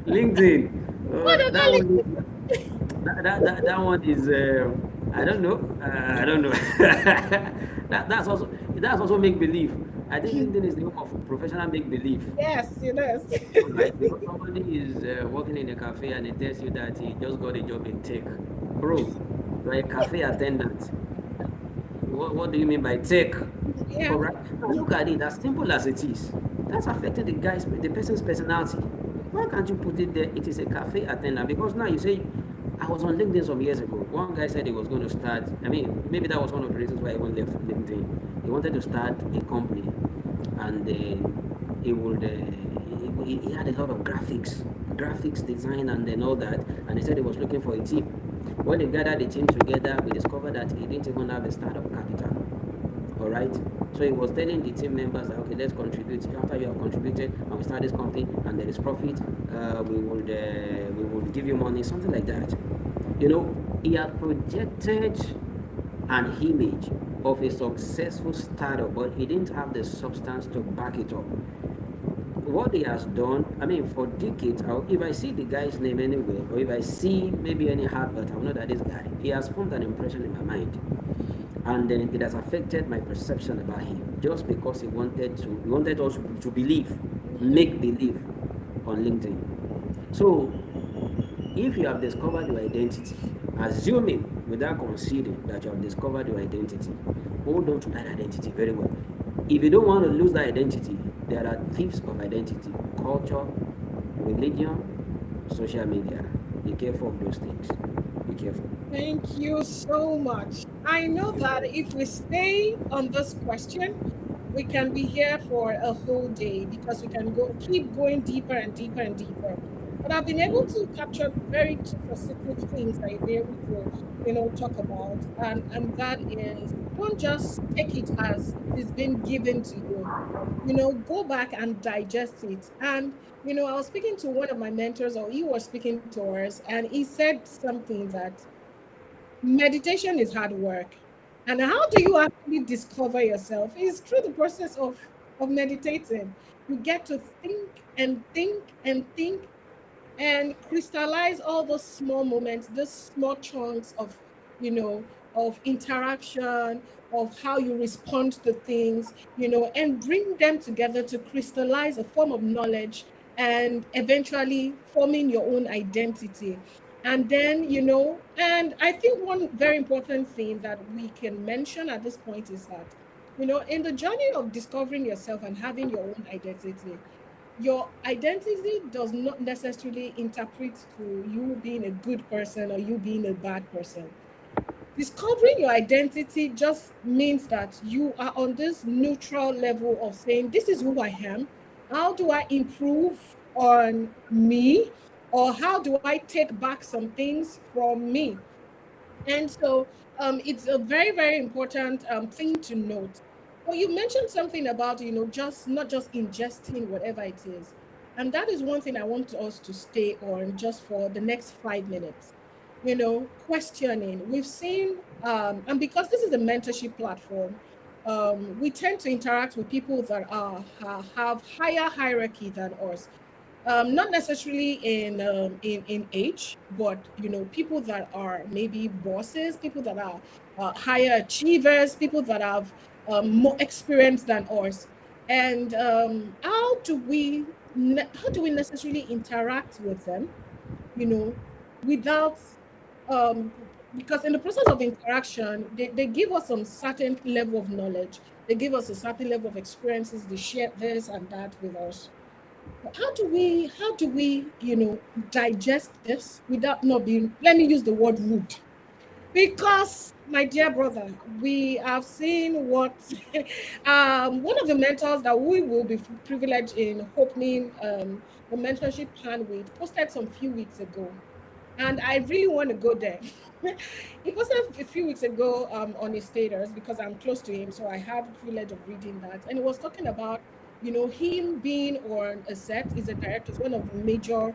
LinkedIn. What about LinkedIn? That one is I don't know. That's also make believe. I think LinkedIn is the home of professional make believe. Yes, it is. Right? Because somebody is working in a cafe and he tells you that he just got a job in tech. Bro, you're a cafe attendant. What do you mean by tech? Yeah. All right. Now look at it, as simple as it is. That's affecting the person's personality. Why can't you put it there? It is a cafe attendant. Because now you say, I was on LinkedIn some years ago. One guy said he was going to start. I mean, maybe that was one of the reasons why he even left LinkedIn. He wanted to start a company, and he would. He had a lot of graphics design, and then all that. And he said he was looking for a team. When they gathered the team together, we discovered that he didn't even have a startup capital. All right. So he was telling the team members that, okay, let's contribute. After you have contributed and we start this company and there is profit, we would give you money, something like that. You know, he had projected an image of a successful startup, but he didn't have the substance to back it up. What he has done, I mean, for decades, if I see the guy's name anywhere, or if I see maybe any advert, I'll know that this guy, he has formed an impression in my mind. And then it has affected my perception about him just because he wanted us to believe, make believe on LinkedIn. So if you have discovered your identity, assuming without conceding that you have discovered your identity, hold on to that identity very well. If you don't want to lose that identity, there are thieves of identity: culture, religion, social media. Be careful of those things. Be careful. Thank you so much. I know that if we stay on this question, we can be here for a whole day because we can go keep going deeper and deeper and deeper. But I've been able to capture very two specific things that you'll be able to, talk about. And that is, don't just take it as it is being given to you. Go back and digest it. And I was speaking to one of my mentors, or he was speaking to us, and he said something that meditation is hard work. And how do you actually discover yourself? Is through the process of meditating. You get to think and think and think and crystallize all those small moments, those small chunks of interaction, of how you respond to things, and bring them together to crystallize a form of knowledge and eventually forming your own identity. And then, and I think one very important thing that we can mention at this point is that, in the journey of discovering yourself and having your own identity, your identity does not necessarily interpret to you being a good person or you being a bad person. Discovering your identity just means that you are on this neutral level of saying, this is who I am. How do I improve on me? Or how do I take back some things from me? And so it's a very, very important thing to note. Well, you mentioned something about, just not just ingesting whatever it is. And that is one thing I want us to stay on just for the next 5 minutes. Questioning. We've seen, and because this is a mentorship platform, we tend to interact with people that have higher hierarchy than us, not necessarily in age, but people that are maybe bosses, people that are higher achievers, people that have more experience than us. And how do we necessarily interact with them, without um because in the process of interaction, they give us some certain level of knowledge, they give us a certain level of experiences, they share this and that with us. How do we digest this without not being, let me use the word, rude? Because, my dear brother, we have seen what one of the mentors that we will be privileged in opening the mentorship plan with posted some few weeks ago, and I really want to go there. He posted a few weeks ago on his status, because I'm close to him, so I have the privilege of reading that. And he was talking about, him being on a set. Is a director, is one of the major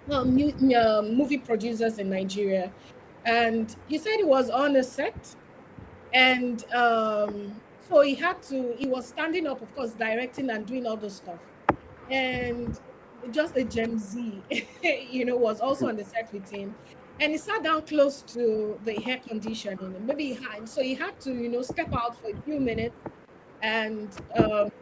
movie producers in Nigeria. And he said he was on a set, and so he was standing up, of course, directing and doing all those stuff. And just a Gen Z, was also on the set with him. And he sat down close to the air conditioning, and maybe he had, so he had to, step out for a few minutes and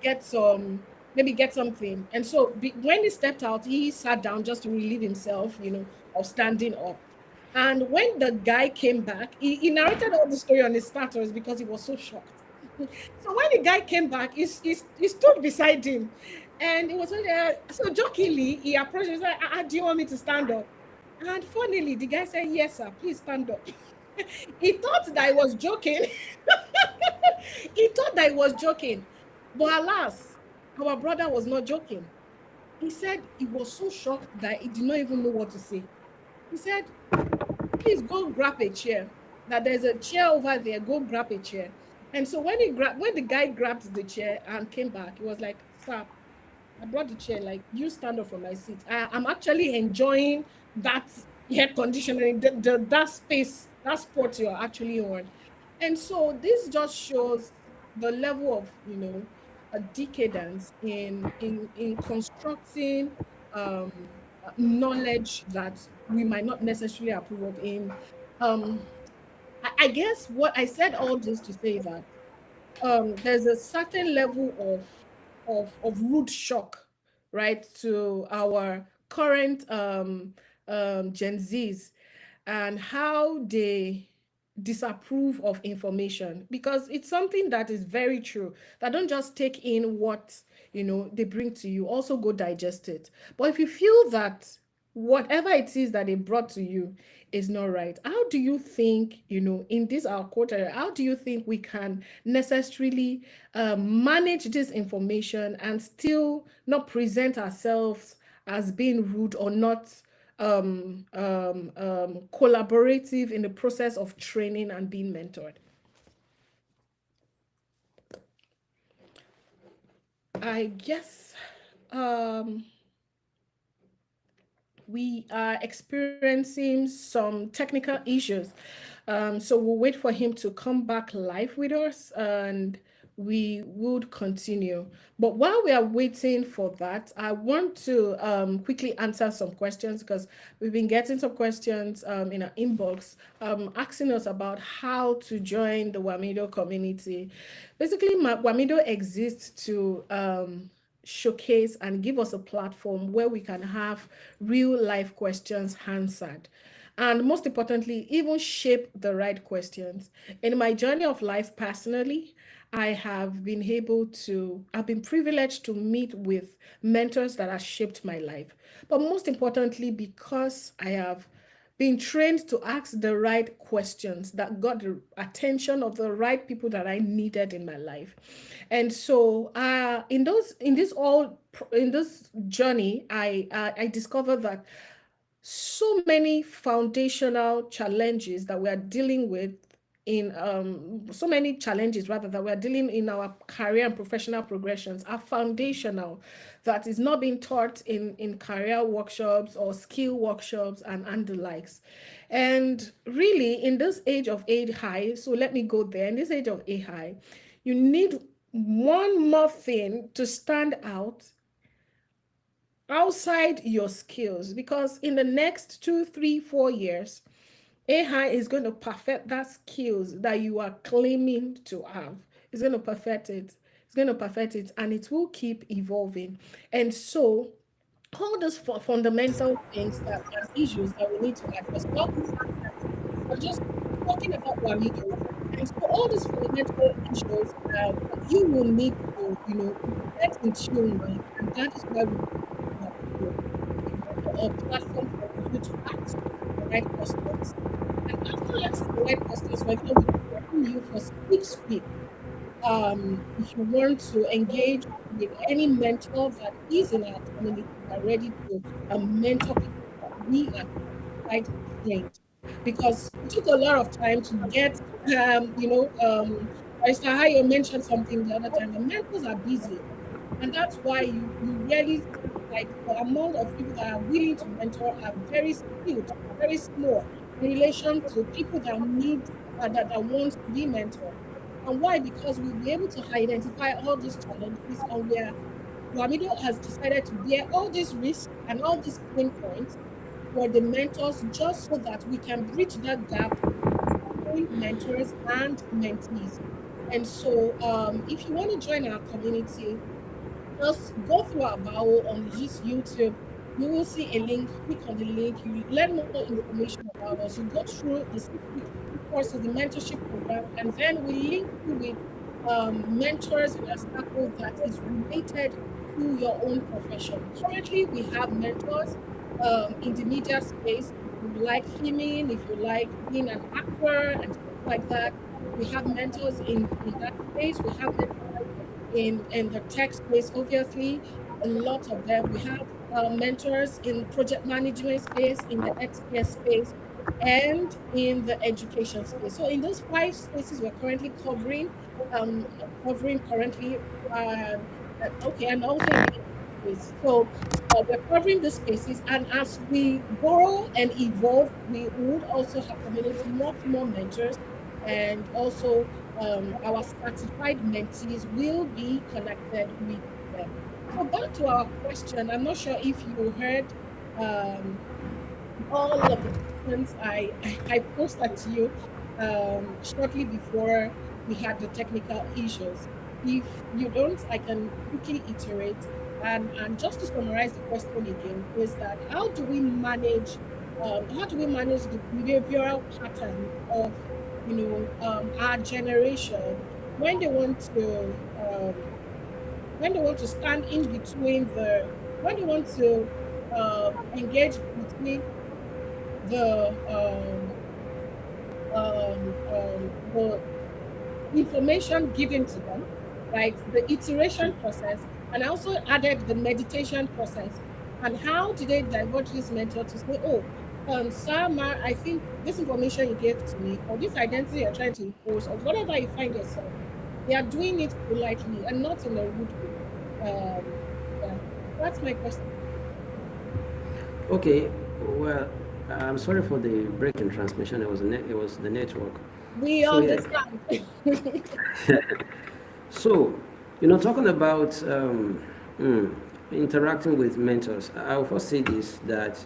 get some, maybe get something. And so when he stepped out, he sat down just to relieve himself, of standing up. And when the guy came back, he narrated all the story on his status because he was so shocked. So when the guy came back, he stood beside him, and it was so jokingly he approached him and said, "Do you want me to stand up?" And funnily, the guy said, "Yes, sir, please stand up." He thought that I was joking. He thought that I was joking. But alas, our brother was not joking. He said he was so shocked that he did not even know what to say. He said, "Please go grab a chair. That there's a chair over there. Go grab a chair." And so when the guy grabbed the chair and came back, he was like, "Sir, I brought the chair. Like, you stand up from my seat. I'm actually enjoying that air conditioning, that space, that spot you're actually on." And so this just shows the level of, a decadence in constructing um knowledge that we might not necessarily approve of. I guess what I said all this to say that there's a certain level of rude shock, right, to our current Gen Zs, and how they disapprove of information, because it's something that is very true, that don't just take in what they bring to you, also go digest it. But if you feel that whatever it is that they brought to you is not right, how do you think, in this our quarter, how do you think we can necessarily manage this information and still not present ourselves as being rude, or not collaborative in the process of training and being mentored? I guess um, we are experiencing some technical issues. So we'll wait for him to come back live with us, and we would continue. But while we are waiting for that, I want to quickly answer some questions, because we've been getting some questions in our inbox asking us about how to join the WAMIDO community. Basically, WAMIDO exists to showcase and give us a platform where we can have real life questions answered, and most importantly, even shape the right questions. In my journey of life personally, I've been privileged to meet with mentors that have shaped my life. But most importantly, because I have being trained to ask the right questions that got the attention of the right people that I needed in my life. And so in this journey, I discovered that so many foundational challenges that we are dealing with in so many challenges rather that we are dealing in our career and professional progressions are foundational, that is not being taught in career workshops or skill workshops and the likes. And really, in this age of AI, so let me go there, in this age of AI, you need one more thing to stand out outside your skills, because in the next 2, 3, 4 years, AI is going to perfect that skills that you are claiming to have. It's going to perfect it. It's going to perfect it, and it will keep evolving. And so all those fundamental things that and issues that we need to address. Well, we're just talking about WAMIDO. And so all these fundamental issues that you will need to, get in tune with, and that is why we have a platform for you to ask the right questions. And after asking the right questions, we're going to be preparing you for speak. If you want to engage with any mentor that is in our community, that are ready to mentor people that we are quite trained. Because it took a lot of time to get, Mr. Hayo mentioned something the other time. The mentors are busy, and that's why you really, like, the amount of people that are willing to mentor are very skilled, very small in relation to people that need that want to be mentored. And why? Because we'll be able to identify all these challenges, and where Wamido has decided to bear all these risks and all these pain points for the mentors, just so that we can bridge that gap between mentors and mentees. And so, if you want to join our community, just go through our bio on this YouTube. You will see a link. Click on the link. You learn more information about us. You go through the 6 week courses, the mentorship program, and then we link you with mentors in a circle that is related to your own profession. Currently, we have mentors in the media space. If you like filming, if you like being an actor and stuff like that, we have mentors in that space. We have mentors in the tech space, obviously, a lot of them. We have mentors in project management space, in the healthcare space, and in the education space. So in those five spaces we're currently covering currently, okay, and also in the space. So we're covering the spaces, and as we grow and evolve, we would also accommodate much more mentors, and also our certified mentees will be connected with them. So back to our question, I'm not sure if you heard um, all of the questions I posted to you shortly before we had the technical issues. If you don't, I can quickly iterate. And just to summarize the question again, is that how do we manage the behavioral patterns of our generation when they want to stand in between when they want to engage between the the information given to them, right? The iteration process, and I also added the meditation process. And how do they divert this mentor to say, oh, Sama, I think this information you gave to me, or this identity you're trying to impose, or whatever you find yourself, they are doing it politely and not in a rude way. Yeah, that's my question. Okay, well, I'm sorry for the break in transmission. It was the network. We So yeah, understand. so talking about mm, interacting with mentors, I will first say this, that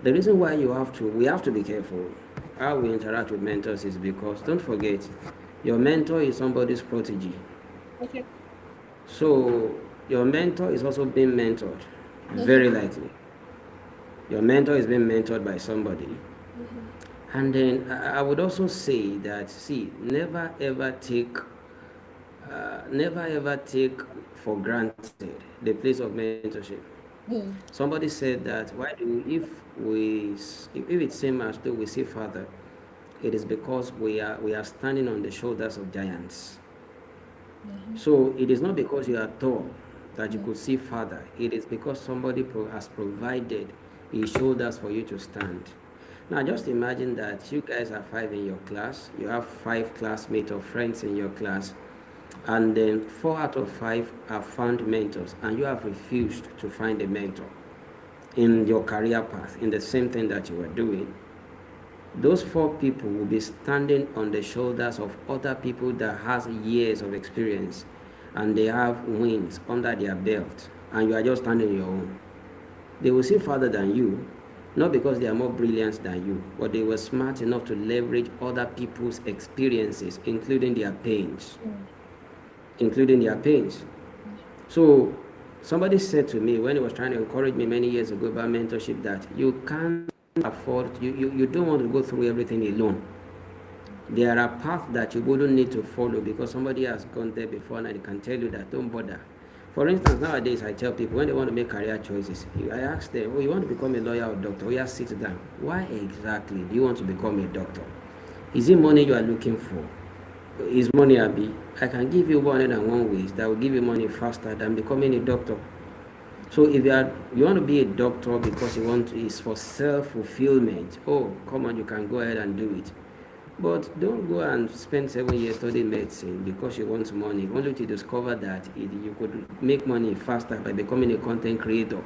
the reason why we have to be careful how we interact with mentors is because, don't forget, your mentor is somebody's protege. Okay. So your mentor is also being mentored, Mm-hmm. very likely. Your mentor is being mentored by somebody. Mm-hmm. And then I would also say that, see, never ever take for granted the place of mentorship. Mm. Somebody said that, why do if it seems as though we see Father, it is because we are standing on the shoulders of giants. Mm-hmm. So it is not because you are tall that you Mm. could see Father. It is because somebody has provided his shoulders for you to stand. Now just imagine that you guys are five in your class. You have five classmates or friends in your class, and then four out of five have found mentors, and you have refused to find a mentor in your career path, in the same thing that you were doing. Those four people will be standing on the shoulders of other people that has years of experience, and they have wins under their belt, and you are just standing your own. They will see further than you, not because they are more brilliant than you, but they were smart enough to leverage other people's experiences, Mm. including their pains. So somebody said to me when he was trying to encourage me many years ago about mentorship, that you can't afford, you don't want to go through everything alone. There are paths that you wouldn't need to follow because somebody has gone there before and they can tell you that don't bother. For instance, nowadays I tell people when they want to make career choices, I ask them, oh, you want to become a lawyer or doctor? Oh, yeah, sit down. Why exactly do you want to become a doctor? Is it money you are looking for? Is money Abi? I can give you 101 ways that will give you money faster than becoming a doctor. So if you want to be a doctor because you want to, it's for self-fulfillment. Oh, come on, you can go ahead and do it. But don't go and spend 7 years studying medicine because you want money, only to discover that you could make money faster by becoming a content creator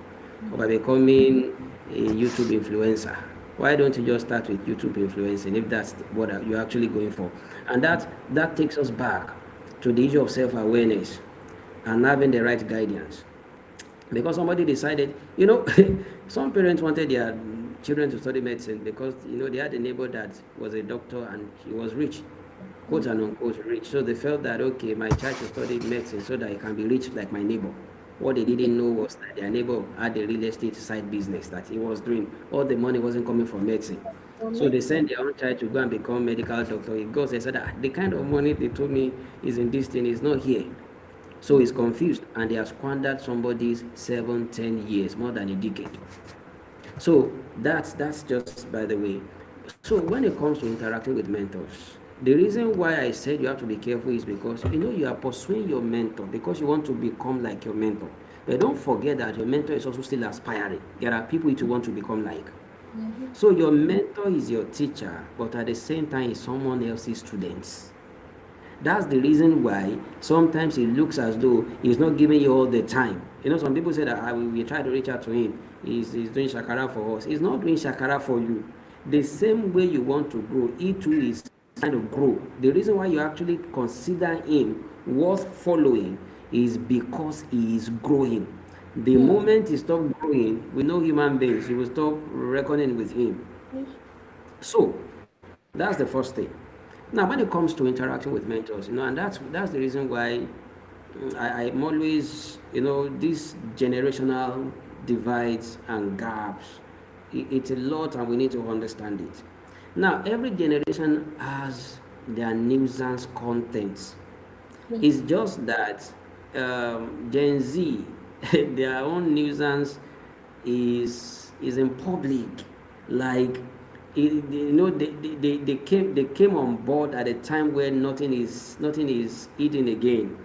or by becoming a YouTube influencer. Why don't you just start with YouTube influencing if that's what you're actually going for? And that takes us back to the issue of self-awareness and having the right guidance. Because somebody decided, some parents wanted their children to study medicine because they had a neighbor that was a doctor and he was rich. quote and unquote rich. So they felt that okay, my child should study medicine so that he can be rich like my neighbor. What they didn't know was that their neighbor had a real estate side business that he was doing. All the money wasn't coming from medicine. So they sent their own child to go and become medical doctor. He goes and said that the kind of money they told me is in this thing is not here. So he's confused and they have squandered somebody's 7, 10 years, more than a decade. So that's just by the way. So when it comes to interacting with mentors, the reason why I said you have to be careful is because you are pursuing your mentor because you want to become like your mentor. But don't forget that your mentor is also still aspiring. There are people you want to become like. So your mentor is your teacher, but at the same time is someone else's students. That's the reason why sometimes it looks as though he's not giving you all the time. Some people say that we try to reach out to him. He's doing shakara for us. He's not doing shakara for you. The same way you want to grow, he too is trying to grow. The reason why you actually consider him worth following is because he is growing. The moment he stops growing, we know human beings, you will stop reckoning with him. So that's the first thing. Now, when it comes to interaction with mentors, and that's the reason why I'm always, these generational divides and gaps, it's a lot and we need to understand it. Now, every generation has their nuisance contents. It's just that Gen Z, their own nuisance is in public. Like, they came on board at a time where nothing is eating again.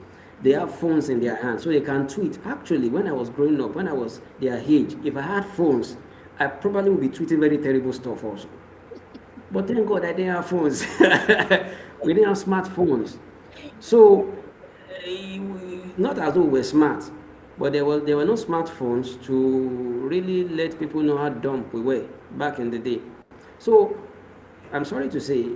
They have phones in their hands, so they can tweet. Actually, when I was growing up, when I was their age, if I had phones, I probably would be tweeting very terrible stuff also. But thank God I didn't have phones. We didn't have smartphones. So, not as though we were smart, but there were no smartphones to really let people know how dumb we were back in the day. So, I'm sorry to say,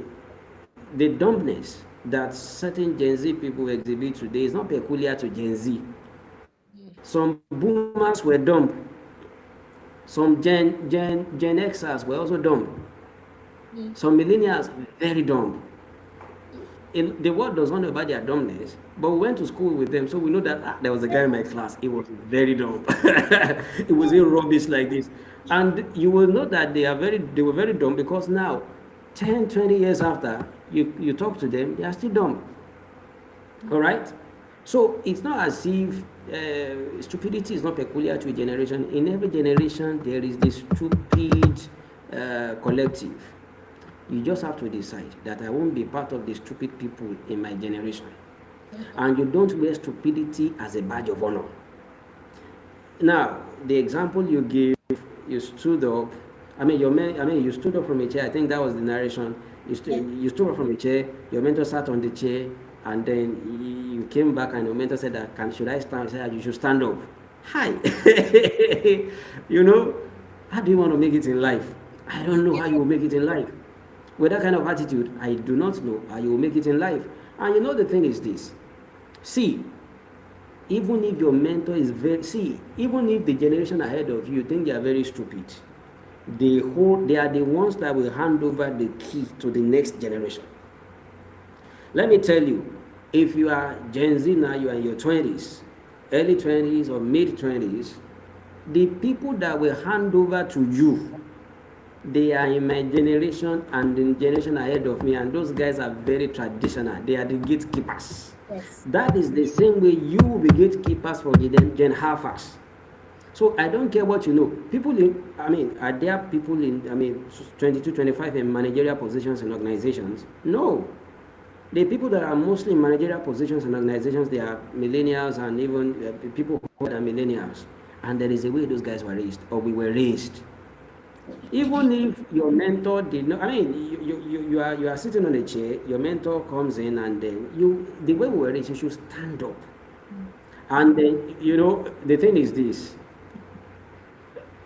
the dumbness that certain Gen Z people exhibit today is not peculiar to Gen Z. Some boomers were dumb. Some Gen Xers were also dumb. Some millennials very dumb. The world does not know about their dumbness, but we went to school with them, so we know that there was a guy in my class. He was very dumb. It was a rubbish like this, and you will know that they were very dumb because now, 10, 20 years after you talk to them, they are still dumb. All right, so it's not as if stupidity is not peculiar to a generation. In every generation, there is this stupid collective. You just have to decide that I won't be part of the stupid people in my generation. And you don't wear stupidity as a badge of honor. Now, the example you give, you stood up. You stood up from a chair. I think that was the narration. You stood up from a chair. Your mentor sat on the chair, and then you came back, and your mentor said that, should I stand? He said, you should stand up. Hi. How do you want to make it in life? I don't know how you will make it in life. With that kind of attitude, I do not know how you will make it in life. And the thing is this. See, even if your mentor is even if the generation ahead of you think they are very stupid, they are the ones that will hand over the key to the next generation. Let me tell you, if you are Gen Z now, you are in your 20s, early 20s or mid 20s, the people that will hand over to you, they are in my generation and the generation ahead of me, and those guys are very traditional. They are the gatekeepers. Yes. That is the same way you will be gatekeepers for the Gen Alphas. So I don't care what you know. Are there people in, 22, 25 in managerial positions in organizations? No. The people that are mostly in managerial positions in organizations, they are millennials and even people who are millennials. And there is a way those guys were raised, or we were raised. Even if your mentor did not, you are sitting on a chair, your mentor comes in, and then the way we were raised, you should stand up. And then, the thing is this.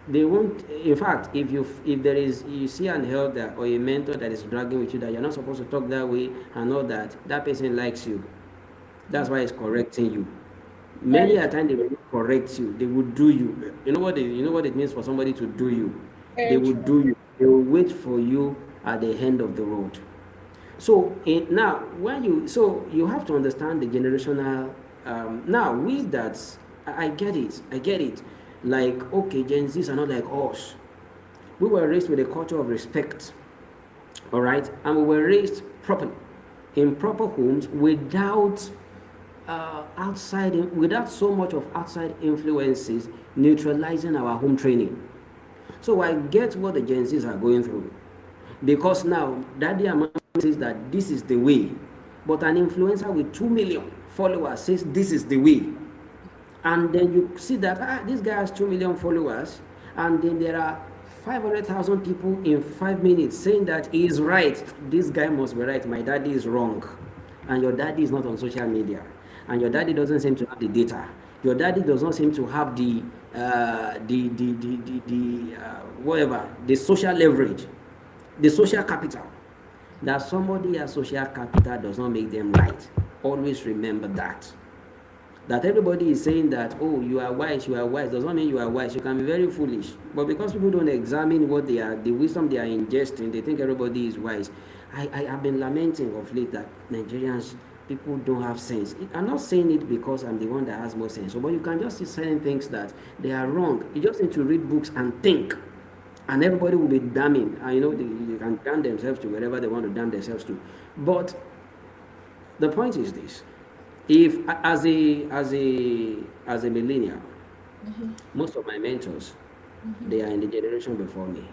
They won't, in fact, if you see an elder or a mentor that is dragging with you that you're not supposed to talk that way and all that person likes you. That's why it's correcting you. Many a time they will not correct you, they will do you. You know what it means for somebody to do you? They will do you. They will wait for you at the end of the road. So now, you have to understand the generational. Now we that's I get it. I get it. Like, okay, Gen Zs are not like us. We were raised with a culture of respect, all right, and we were raised properly in proper homes without without so much of outside influences neutralizing our home training. So I get what the Gen Zs are going through, because now Daddy and Mama says that this is the way, but an influencer with 2 million followers says this is the way, and then you see that this guy has 2 million followers, and then there are 500,000 people in 5 minutes saying that he is right. This guy must be right. My daddy is wrong, and your daddy is not on social media, and your daddy doesn't seem to have the data. Your daddy does not seem to have whatever, the social leverage, the social capital. That somebody has social capital does not make them right. Always remember that. That everybody is saying that, oh, you are wise, does not mean you are wise. You can be very foolish. But because people don't examine what they are, the wisdom they are ingesting, they think everybody is wise. I have been lamenting of late that Nigerians, people don't have sense. I'm not saying it because I'm the one that has more sense, but you can just see certain things that they are wrong. You just need to read books and think, and everybody will be damning. And they can damn themselves to wherever they want to damn themselves to. But the point is this: if as a millennial, most of my mentors, they are in the generation before me.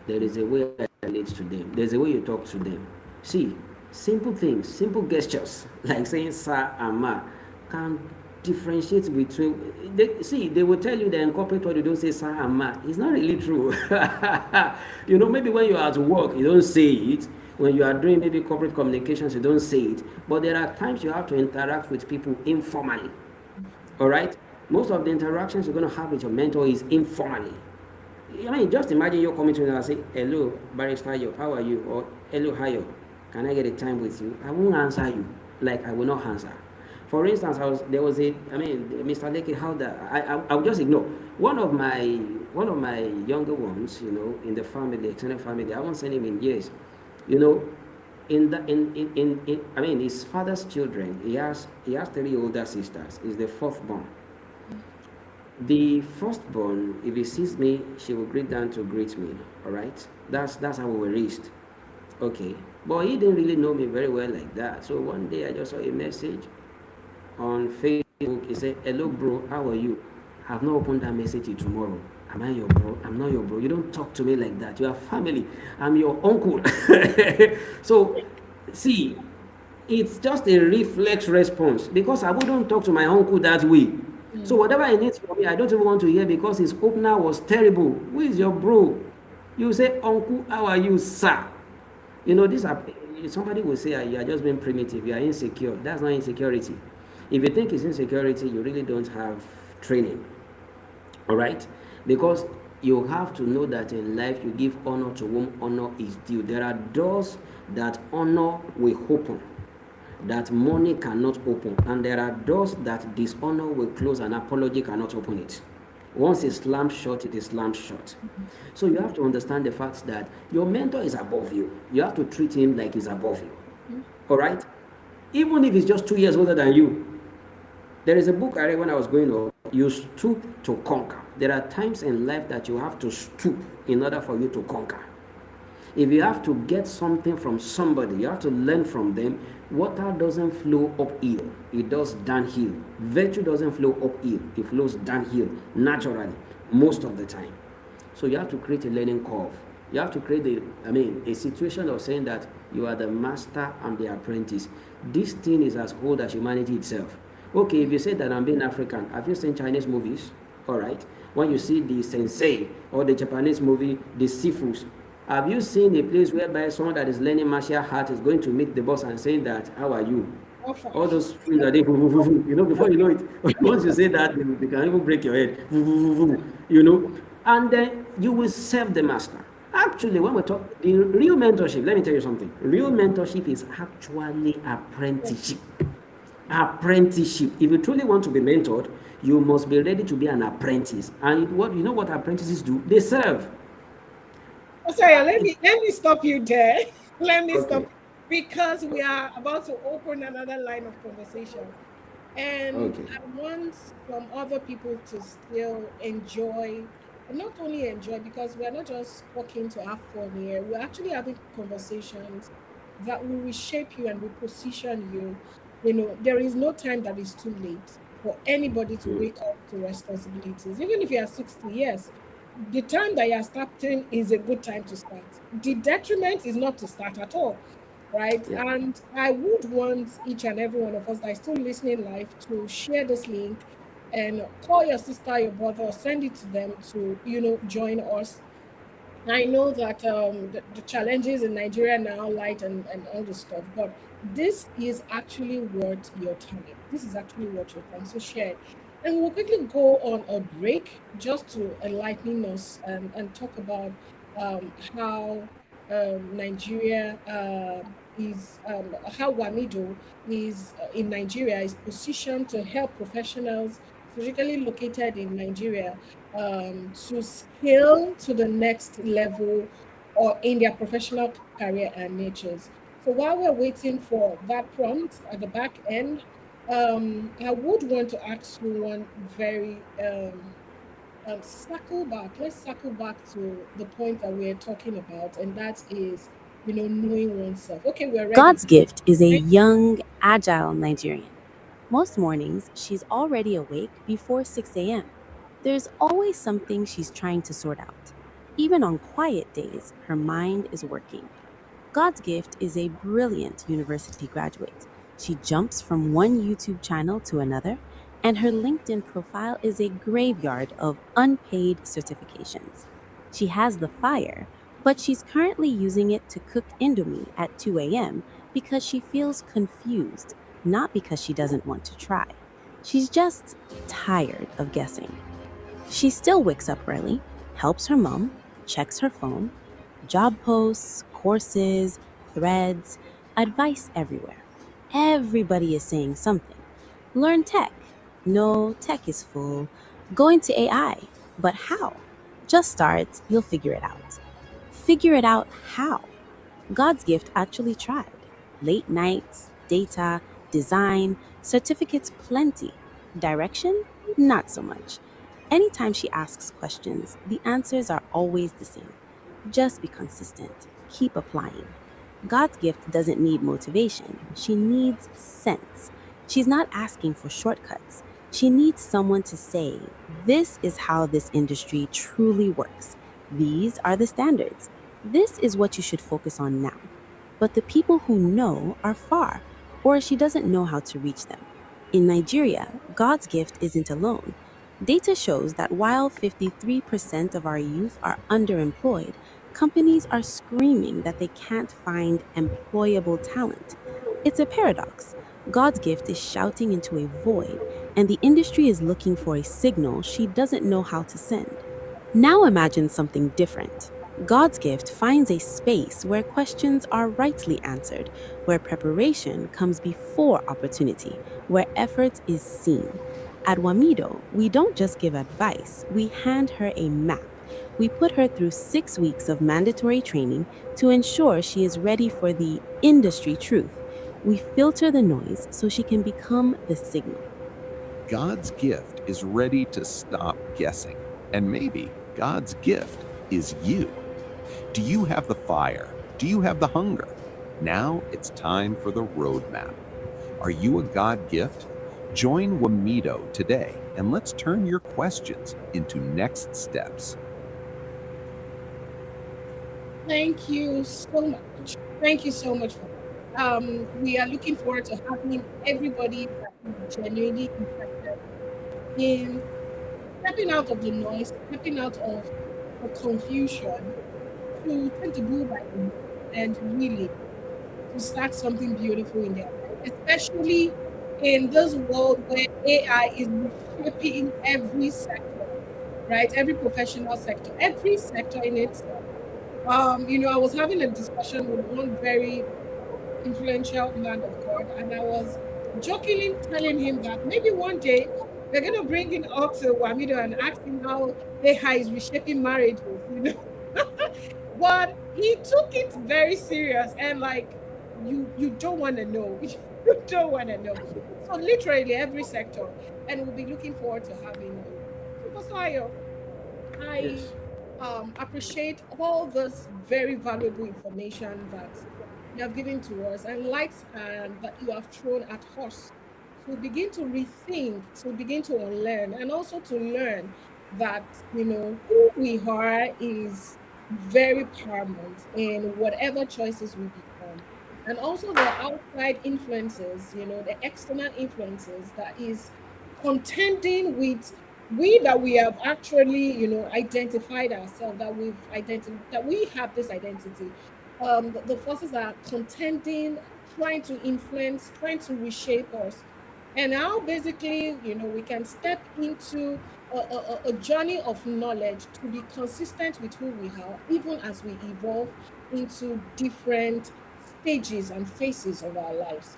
There is a way I relate to them. There's a way you talk to them. See, simple things, simple gestures, like saying sir and ma, can differentiate between. They will tell you they incorporate what you don't say sir and ma. It's not really true. Maybe when you are at work, you don't say it. When you are doing maybe corporate communications, you don't say it. But there are times you have to interact with people informally. All right? Most of the interactions you're going to have with your mentor is informally. Just imagine you're coming to me and say, hello, Barrister Hayo, how are you? Or hello, Hayo, can I get a time with you? I won't answer you. Like, I will not answer. For instance, Mr. Leke, I would just ignore. One of my younger ones, in the family, extended family, I won't send him in years. His father's children, he has 3 older sisters. He's the 4th born. The firstborn, if he sees me, she will greet down to greet me. All right, that's how we were raised. Okay, but he didn't really know me very well like that. So one day I just saw a message on Facebook. He said, "Hello, bro, how are you? I've not opened that message till tomorrow. Am I your bro? I'm not your bro. You don't talk to me like that. You are family. I'm your uncle." So, see, it's just a reflex response, because I wouldn't talk to my uncle that way. So whatever he needs from me, I don't even want to hear, because his opener was terrible. Who is your bro? You say, uncle, how are you, sir? Somebody will say, you are just being primitive. You are insecure. That's not insecurity. If you think it's insecurity, you really don't have training. All right? Because you have to know that in life you give honor to whom honor is due. There are doors that honor will open, that money cannot open, and there are doors that dishonor will close and apology cannot open it. Once it's slammed shut, it is slammed shut. So you have to understand the fact that your mentor is above you. You have to treat him like he's above you. All right? Even if he's just 2 years older than you. There is a book I read when I was growing up. You stoop to conquer. There are times in life that you have to stoop in order for you to conquer. If you have to get something from somebody, you have to learn from them. Water doesn't flow uphill, it does downhill. Virtue doesn't flow uphill, it flows downhill naturally most of the time. So you have to create a learning curve. You have to create a situation of saying that you are the master and the apprentice. This thing is as old as humanity itself. Okay, if you say that I'm being African, have you seen Chinese movies? All right. When you see the sensei or the Japanese movie, the sifus, have you seen a place whereby someone that is learning martial art is going to meet the boss and saying that, how are you? All those things that before you know it, once you say that, they can even break your head, and then you will serve the master. Actually, when we talk, the real mentorship, let me tell you something. Real mentorship is actually apprenticeship. Apprenticeship. If you truly want to be mentored, you must be ready to be an apprentice. And what apprentices do? They serve. Sorry, let me stop you there. Let me stop. because we are about to open another line of conversation. And Okay. I want some other people to still enjoy, and not only enjoy, because we're not just talking to have fun here, we're actually having conversations that will reshape you and reposition you. You know, there is no time that is too late for anybody to Mm. wake up to responsibilities. Even if you are 60 years, the time that you are starting is a good time to start. The detriment is not to start at all, right? Yeah. And I would want each and every one of us that is still listening live to share this link and call your sister, your brother, or send it to them to, join us. I know that the challenges in Nigeria now, light and all this stuff, but this is actually worth your time. This is actually worth your time. So share it. And we'll quickly go on a break just to enlighten us and talk about how Nigeria is, how WAMIDO is in Nigeria is positioned to help professionals strategically located in Nigeria to scale to the next level or in their professional career and natures. So while we're waiting for that prompt at the back end, I would want to ask you one very circle back. Let's circle back to the point that we're talking about, and that is, knowing oneself. Okay, we're ready. God's gift is a young, agile Nigerian. Most mornings, she's already awake before 6 a.m. There's always something she's trying to sort out. Even on quiet days, her mind is working. God's Gift is a brilliant university graduate. She jumps from one YouTube channel to another, and her LinkedIn profile is a graveyard of unpaid certifications. She has the fire, but she's currently using it to cook Indomie at 2 a.m. because she feels confused, not because she doesn't want to try. She's just tired of guessing. She still wakes up early, helps her mom, checks her phone, job posts, courses, threads, advice everywhere. Everybody is saying something. Learn tech. No, tech is full. Go into AI. But how? Just start, you'll figure it out. Figure it out how? God's gift actually tried. Late nights, data, design, certificates plenty. Direction? Not so much. Anytime she asks questions, the answers are always the same. Just be consistent. Keep applying. God's gift doesn't need motivation, she needs sense. She's not asking for shortcuts. She needs someone to say, this is how this industry truly works. These are the standards. This is what you should focus on now. But the people who know are far, or she doesn't know how to reach them. In Nigeria, God's gift isn't alone. Data shows that while 53% of our youth are underemployed, companies are screaming that they can't find employable talent. It's a paradox. God's gift is shouting into a void, and the industry is looking for a signal she doesn't know how to send. Now imagine something different. God's gift finds a space where questions are rightly answered, where preparation comes before opportunity, where effort is seen. At WAMIDO, we don't just give advice, we hand her a map. We put her through 6 weeks of mandatory training to ensure she is ready for the industry truth. We filter the noise so she can become the signal. God's gift is ready to stop guessing. And maybe God's gift is you. Do you have the fire? Do you have the hunger? Now it's time for the roadmap. Are you a God gift? Join WAMIDO today and let's turn your questions into next steps. Thank you so much. Thank you so much for that. We are looking forward to having everybody that is genuinely interested in stepping out of the noise, stepping out of the confusion to take the bull by the horn and really to start something beautiful in their life, especially in this world where AI is reshaping every sector, right? Every professional sector, every sector in itself. I was having a discussion with one very influential man of God, and I was jokingly telling him that maybe one day we're going to bring him up to Wamido and ask him how AI is reshaping marriages. But he took it very serious and like you don't want to know. You don't want to know. So literally every sector, and we'll be looking forward to having you. So Pastor, I Yes. appreciate all this very valuable information that you have given to us and lights and that you have thrown at us to begin to rethink, to begin to unlearn, and also to learn that who we are is very paramount in whatever choices we become. And also the outside influences, the external influences that is contending with we that we have actually identified ourselves, that we have this identity, the forces that are contending, trying to influence, trying to reshape us, and how basically we can step into a journey of knowledge to be consistent with who we are, even as we evolve into different stages and phases of our lives.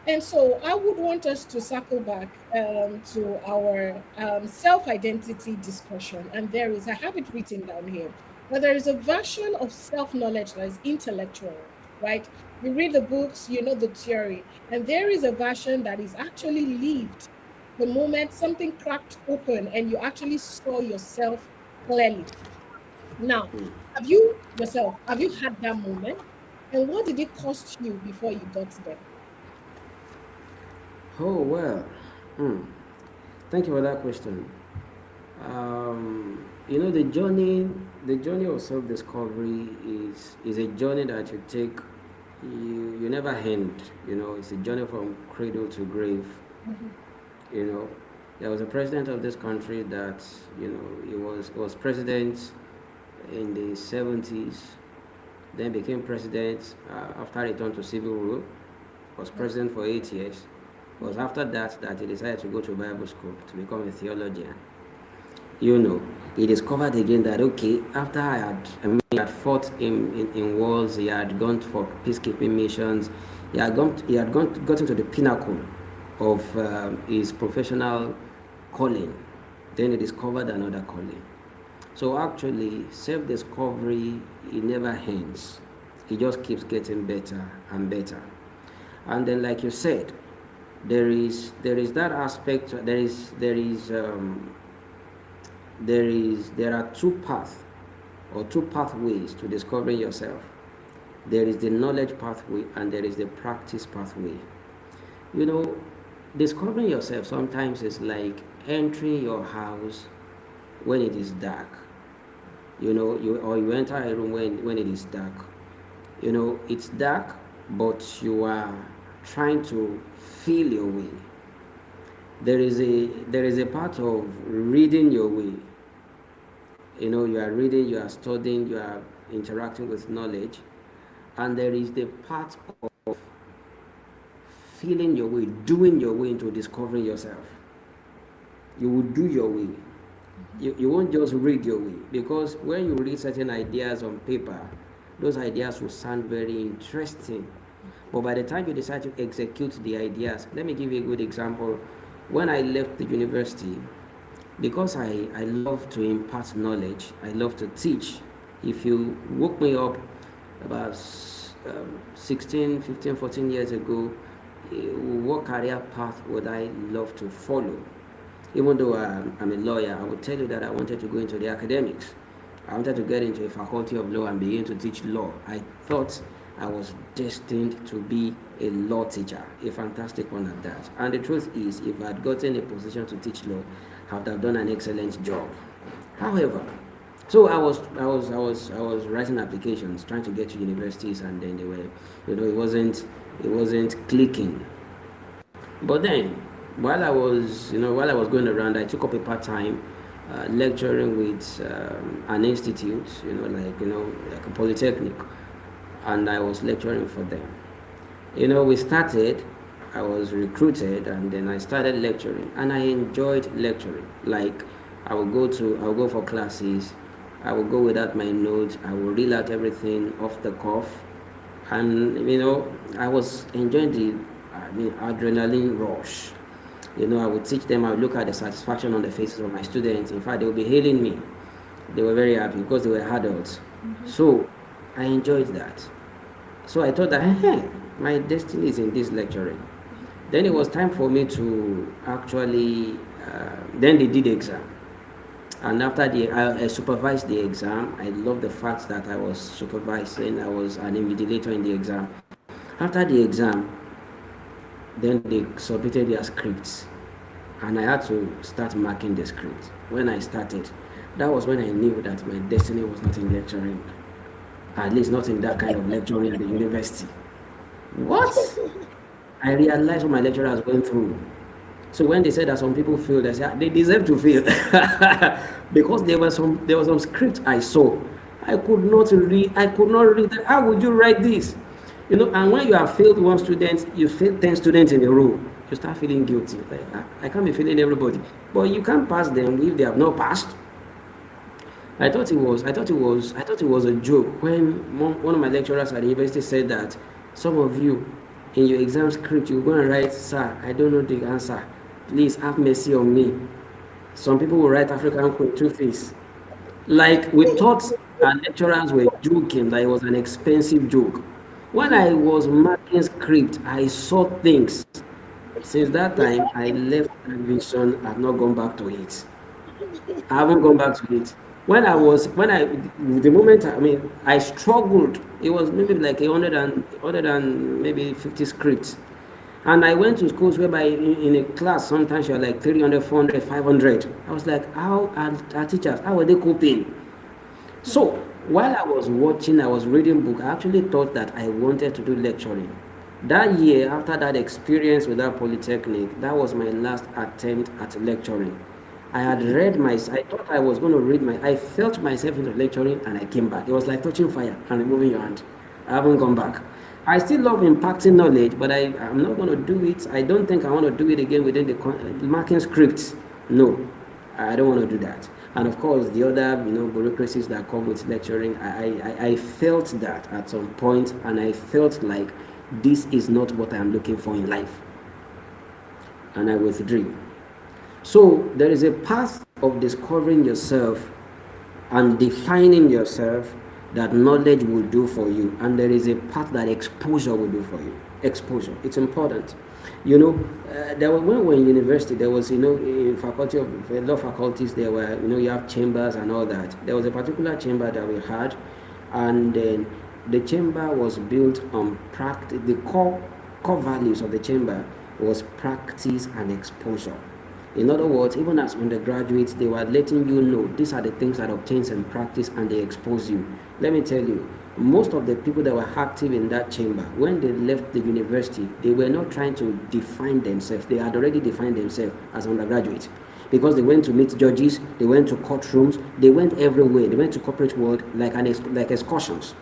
And so I would want us to circle back to our self identity discussion. And I have it written down here, but there is a version of self knowledge that is intellectual, right? You read the books, you know the theory, and there is a version that is actually lived. The moment something cracked open and you actually saw yourself clearly. Now, have you had that moment? And what did it cost you before you got there? Oh well. Hmm. Thank you for that question. The journey of self-discovery is a journey that you take. You never end. It's a journey from cradle to grave. Mhm. You know, there was a president of this country that he was president in the 70s, then became president after return to civil rule. Was president for 8 years. It was after that he decided to go to Bible school to become a theologian. He discovered again that okay, after he had fought in wars, he had gone for peacekeeping missions, gotten to the pinnacle of his professional calling. Then he discovered another calling. So actually, self-discovery, it never ends. It just keeps getting better and better. And then, like you said, there is that aspect. There are two paths or two pathways to discovering yourself. There is the knowledge pathway and there is the practice pathway. You know, discovering yourself sometimes is like entering your house when it is dark. You enter a room when it is dark. It's dark, but you are trying to feel your way. There is a part of reading your way. You are reading, you are studying, you are interacting with knowledge, and there is the part of feeling your way, doing your way into discovering yourself. You will do your way. You won't just read your way, because when you read certain ideas on paper, those ideas will sound very interesting, but by the time you decide to execute the ideas, let me give you a good example. When I left the university, because I love to impart knowledge, I love to teach. If you woke me up about 16, 15, 14 years ago, what career path would I love to follow? Even though I'm a lawyer, I would tell you that I wanted to go into the academics. I wanted to get into a faculty of law and begin to teach law. I thought I was destined to be a law teacher, a fantastic one at that. And the truth is, if I had gotten a position to teach law, I would have done an excellent job. However, so I was writing applications, trying to get to universities, and then they were, it wasn't clicking. But then, while I was going around, I took up a part-time lecturing with an institute, like a polytechnic, and I was lecturing for them. We started. I was recruited, and then I started lecturing, and I enjoyed lecturing. Like, I would go for classes. I would go without my notes. I would reel out everything off the cuff, and I was enjoying the adrenaline rush. I would teach them. I would look at the satisfaction on the faces of my students. In fact, they would be hailing me. They were very happy because they were adults. Mhm. So I enjoyed that. So I thought that, My destiny is in this lecturing. Then it was time for me to actually, then they did the exam. And after I supervised the exam. I love the fact that I was supervising, I was an invigilator in the exam. After the exam, then they submitted their scripts, and I had to start marking the script. When I started, that was when I knew that my destiny was not in lecturing, at least not in that kind of lecturing at the university. What? I realized what my lecturers went through. So when they said that some people fail, they said they deserve to fail because there was some script I saw. I could not read. I could not read that. How would you write this? And when you have failed one student, you fail 10 students in a row. You start feeling guilty. Like, I can't be failing everybody, but you can't pass them if they have not passed. I thought it was a joke when one of my lecturers at the university said that some of you in your exam script you go and write, "Sir, I don't know the answer. Please have mercy on me." Some people will write African Queen Two-Face. Like we thought our lecturers were joking, that it was an expensive joke. When I was marking script, I saw things. Since that time, I left that vision. I've not gone back to it. I haven't gone back to it. The moment, I struggled. It was maybe like 100 and maybe 50 scripts. And I went to schools whereby in a class, sometimes you're like 300, 400, 500. I was like, how are teachers, how are they coping? So while I was watching, I was reading book, I actually thought that I wanted to do lecturing. That year, after that experience with that polytechnic, that was my last attempt at lecturing. I thought I was going to I felt myself into lecturing and I came back. It was like touching fire and removing your hand. I haven't gone back. I still love impacting knowledge, but I'm not going to do it. I don't think I want to do it again within the marking scripts. No, I don't want to do that. And of course, the other, bureaucracies that come with lecturing, I felt that at some point, and I felt like this is not what I'm looking for in life. And I withdrew. So there is a path of discovering yourself and defining yourself that knowledge will do for you, and there is a path that exposure will do for you. Exposure, it's important. When we were in university, there was, in faculty of law faculties, there were, you have chambers and all that. There was a particular chamber that we had, and then the chamber was built on practice. The core values of the chamber was practice and exposure. In other words, even as undergraduates, they were letting you know these are the things that obtains in practice, and they expose you. Let me tell you, most of the people that were active in that chamber, when they left the university, they were not trying to define themselves. They had already defined themselves as undergraduates, because they went to meet judges, they went to courtrooms, they went everywhere. They went to corporate world like excursions.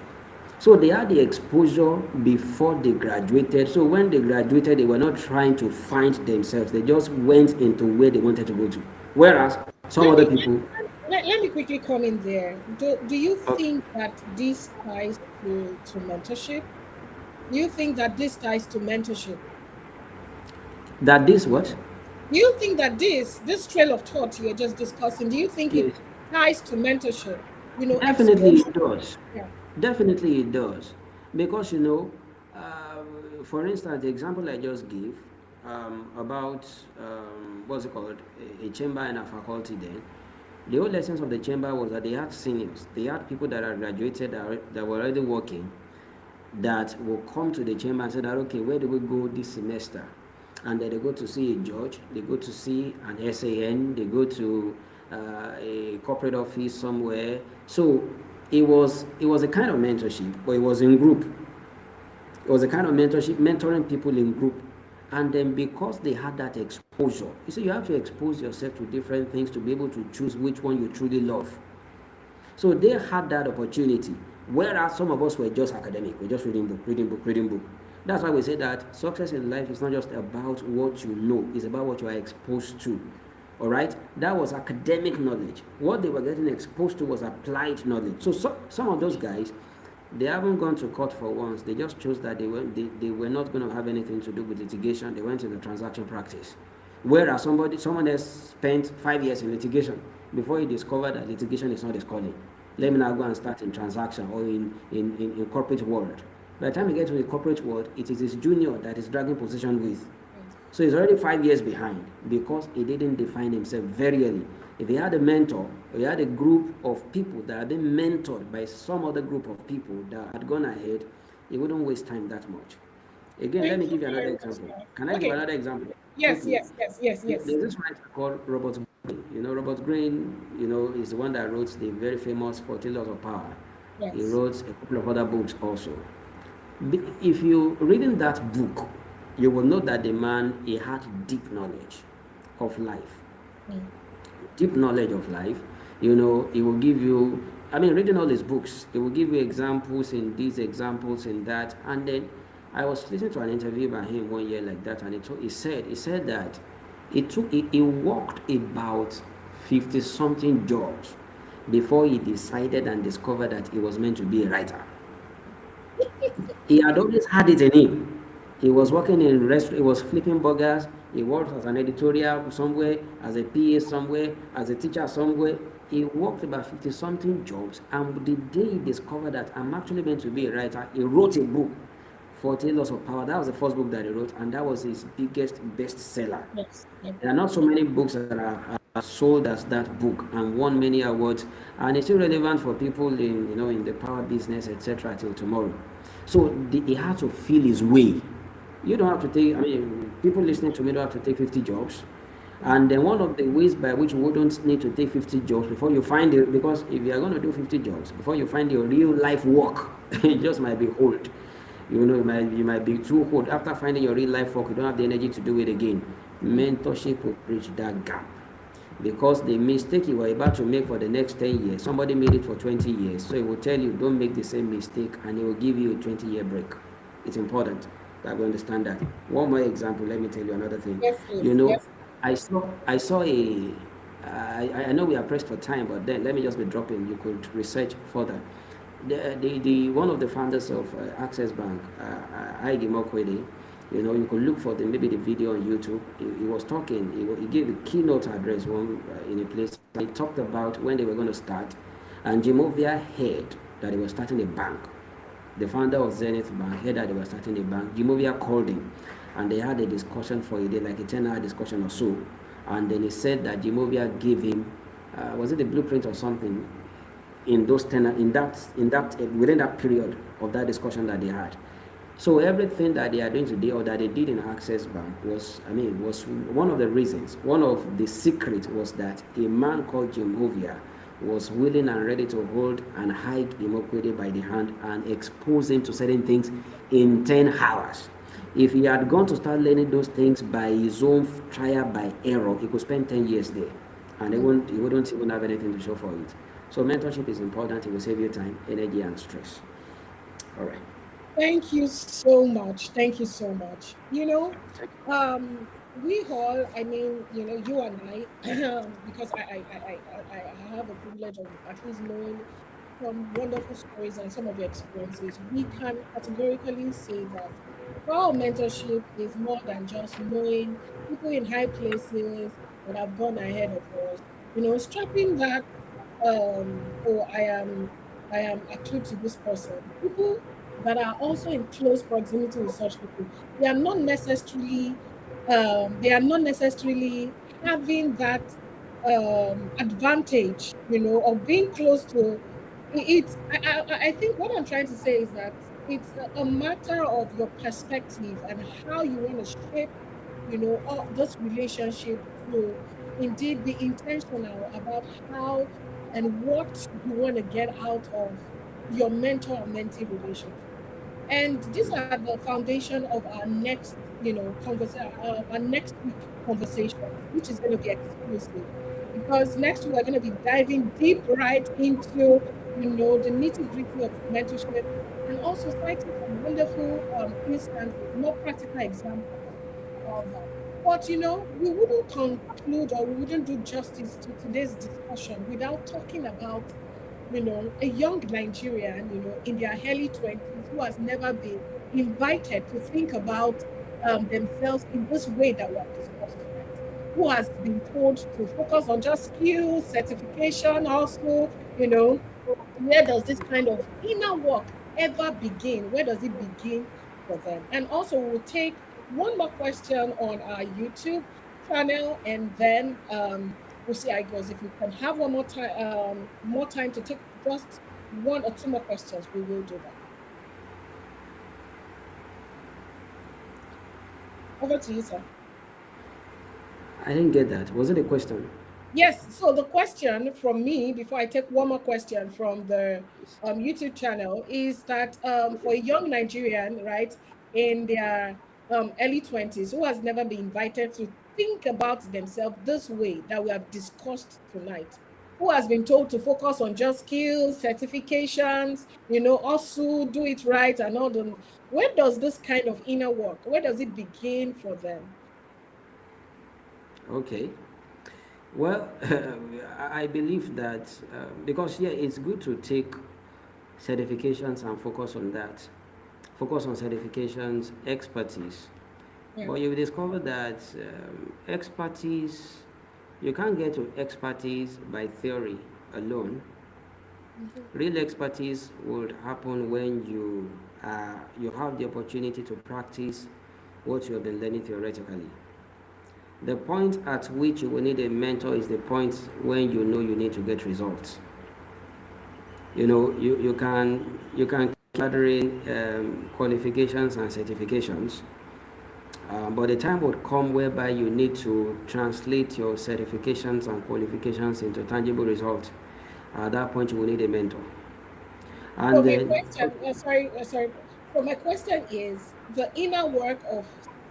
So they had the exposure before they graduated. So when they graduated, they were not trying to find themselves. They just went into where they wanted to go to. Whereas some other people... Let me quickly come in there. Do you think that this ties to mentorship? Do you think that this ties to mentorship? That this what? Do you think that this trail of thought you're just discussing, do you think it ties to mentorship? Definitely it does. Yeah. Definitely it does. Because, for instance, the example I just gave about, what's it called, a chamber in a faculty then, the whole essence of the chamber was that they had seniors. They had people that are graduated, that were already working, that will come to the chamber and say that, okay, where do we go this semester? And then they go to see a judge, they go to see an SAN, they go to a corporate office somewhere. So it was a kind of mentorship, but it was in group. It was a kind of mentorship, mentoring people in group. And then because they had that exposure, you see, you have to expose yourself to different things to be able to choose which one you truly love. So they had that opportunity, whereas some of us were just academic. We're just reading book. That's why we say that success in life is not just about what you know, it's about what you are exposed to. All right? That was academic knowledge. What they were getting exposed to was applied knowledge. So some of those guys, they haven't gone to court for once. They just chose that they were not going to have anything to do with litigation. They went into transaction practice. Whereas someone else spent 5 years in litigation before he discovered that litigation is not his calling. Let me now go and start in transaction or in corporate world. By the time he gets to the corporate world, it is his junior that is dragging position with. Yes. So he's already 5 years behind because he didn't define himself very early. If he had a mentor, or he had a group of people that had been mentored by some other group of people that had gone ahead, he wouldn't waste time that much. Again, let Thank me you give you another very much, example. sir. Can I give Okay. another example Yes, quickly? yes, yes, yes, yes. There's this writer called Robert Greene. Robert Greene, is the one that wrote the very famous 14 Laws of Power. He Yes. wrote a couple of other books also. If you reading that book, you will know that the man, he had deep knowledge of life. Mm. Deep knowledge of life. He will give you, I mean, reading all his books, he will give you examples in these, examples in that. And then I was listening to an interview by him one year like that, and he said that he worked about 50 something jobs before he decided and discovered that he was meant to be a writer. He had always had it in him. He was working in restaurant. He was flipping burgers. He worked as an editorial somewhere, as a PA somewhere, as a teacher somewhere. He worked about 50 something jobs, and the day he discovered that I'm actually meant to be a writer, he wrote a book, 14 Laws of Power. That was the first book that he wrote, and that was his biggest bestseller. Yes. Yep. There are not so many books that are sold as that book and won many awards, and it's still relevant for people in the power business, etc. till tomorrow. So he had to feel his way. You don't have to take. I mean, people listening to me don't have to take 50 jobs. And then one of the ways by which we don't need to take 50 jobs before you find it, because if you are going to do 50 jobs before you find your real life work, it just might be old. You might be too old. After finding your real life work, you don't have the energy to do it again. Mentorship will bridge that gap. Because the mistake you were about to make for the next 10 years, somebody made it for 20 years. So it will tell you, don't make the same mistake, and it will give you a 20-year break. It's important that we understand that. One more example, let me tell you another thing. Yes, please. You know, Yes. I saw I know we are pressed for time, but then let me just be dropping. You could research further. The one of the founders of Access Bank, Ige Mokwede, you could look for maybe the video on YouTube. He was talking. He gave a keynote address one in a place. He talked about when they were going to start, and Jimovia heard that they were starting a bank. The founder of Zenith Bank heard that they were starting a bank. Jimovia called him, and they had a discussion for a day, like a 10-hour discussion or so. And then he said that Jimovia gave him, was it the blueprint or something, in those 10 in that within that period of that discussion that they had. So everything that they are doing today or that they did in Access Bank was one of the reasons. One of the secrets was that a man called Jim Ovia was willing and ready to hold and hike Imokwede by the hand and expose him to certain things in 10 hours. If he had gone to start learning those things by his own trial by error, he could spend 10 years there, and he wouldn't even have anything to show for it. So mentorship is important. It will save you time, energy, and stress. All right. Thank you so much. Thank you so much. We all, I mean, you and I, because I have the privilege of at least knowing some wonderful stories and some of your experiences, we can categorically say that well, mentorship is more than just knowing people in high places that have gone ahead of us. Strapping that oh, I am attuned to this person. People that are also in close proximity with such people, they are not necessarily having that advantage, of being close to it's I think what I'm trying to say is that it's a matter of your perspective and how you want to shape, all this relationship to indeed be intentional about how and what you want to get out of your mentor or mentee relationship. And these are the foundation of our next, our next week conversations, which is going to be exclusive. Because next week we're going to be diving deep right into, the nitty gritty of mentorship and also citing some wonderful instances, more practical examples of that. But, we wouldn't conclude or we wouldn't do justice to today's discussion without talking about a young Nigerian, in their early 20s who has never been invited to think about themselves in this way that we have discussed tonight, who has been told to focus on just skills, certification, also, where does this kind of inner work ever begin? Where does it begin for them? And also, we'll take one more question on our YouTube channel, and then we'll see how it goes. If we can have one more time to take just one or two more questions, we will do that. Over to you, sir. I didn't get that. Was it a question? Yes. So the question from me, before I take one more question from the YouTube channel, is that for a young Nigerian, right, in their early 20s, who has never been invited to think about themselves this way that we have discussed tonight, who has been told to focus on just skills, certifications, also do it right and all the, where does this kind of inner work, where does it begin for them? Okay. Well, I believe that because, yeah, it's good to take certifications and focus on that. Focus on certifications, expertise. Yeah. But you discover that expertise, you can't get to expertise by theory alone. Real expertise would happen when you have the opportunity to practice what you have been learning theoretically. The point at which you will need a mentor is the point when you know you need to get results. You can keep gathering qualifications and certifications, but the time would come whereby you need to translate your certifications and qualifications into tangible results. At that point, you will need a mentor. So And my then, question, sorry. So my question is the inner work of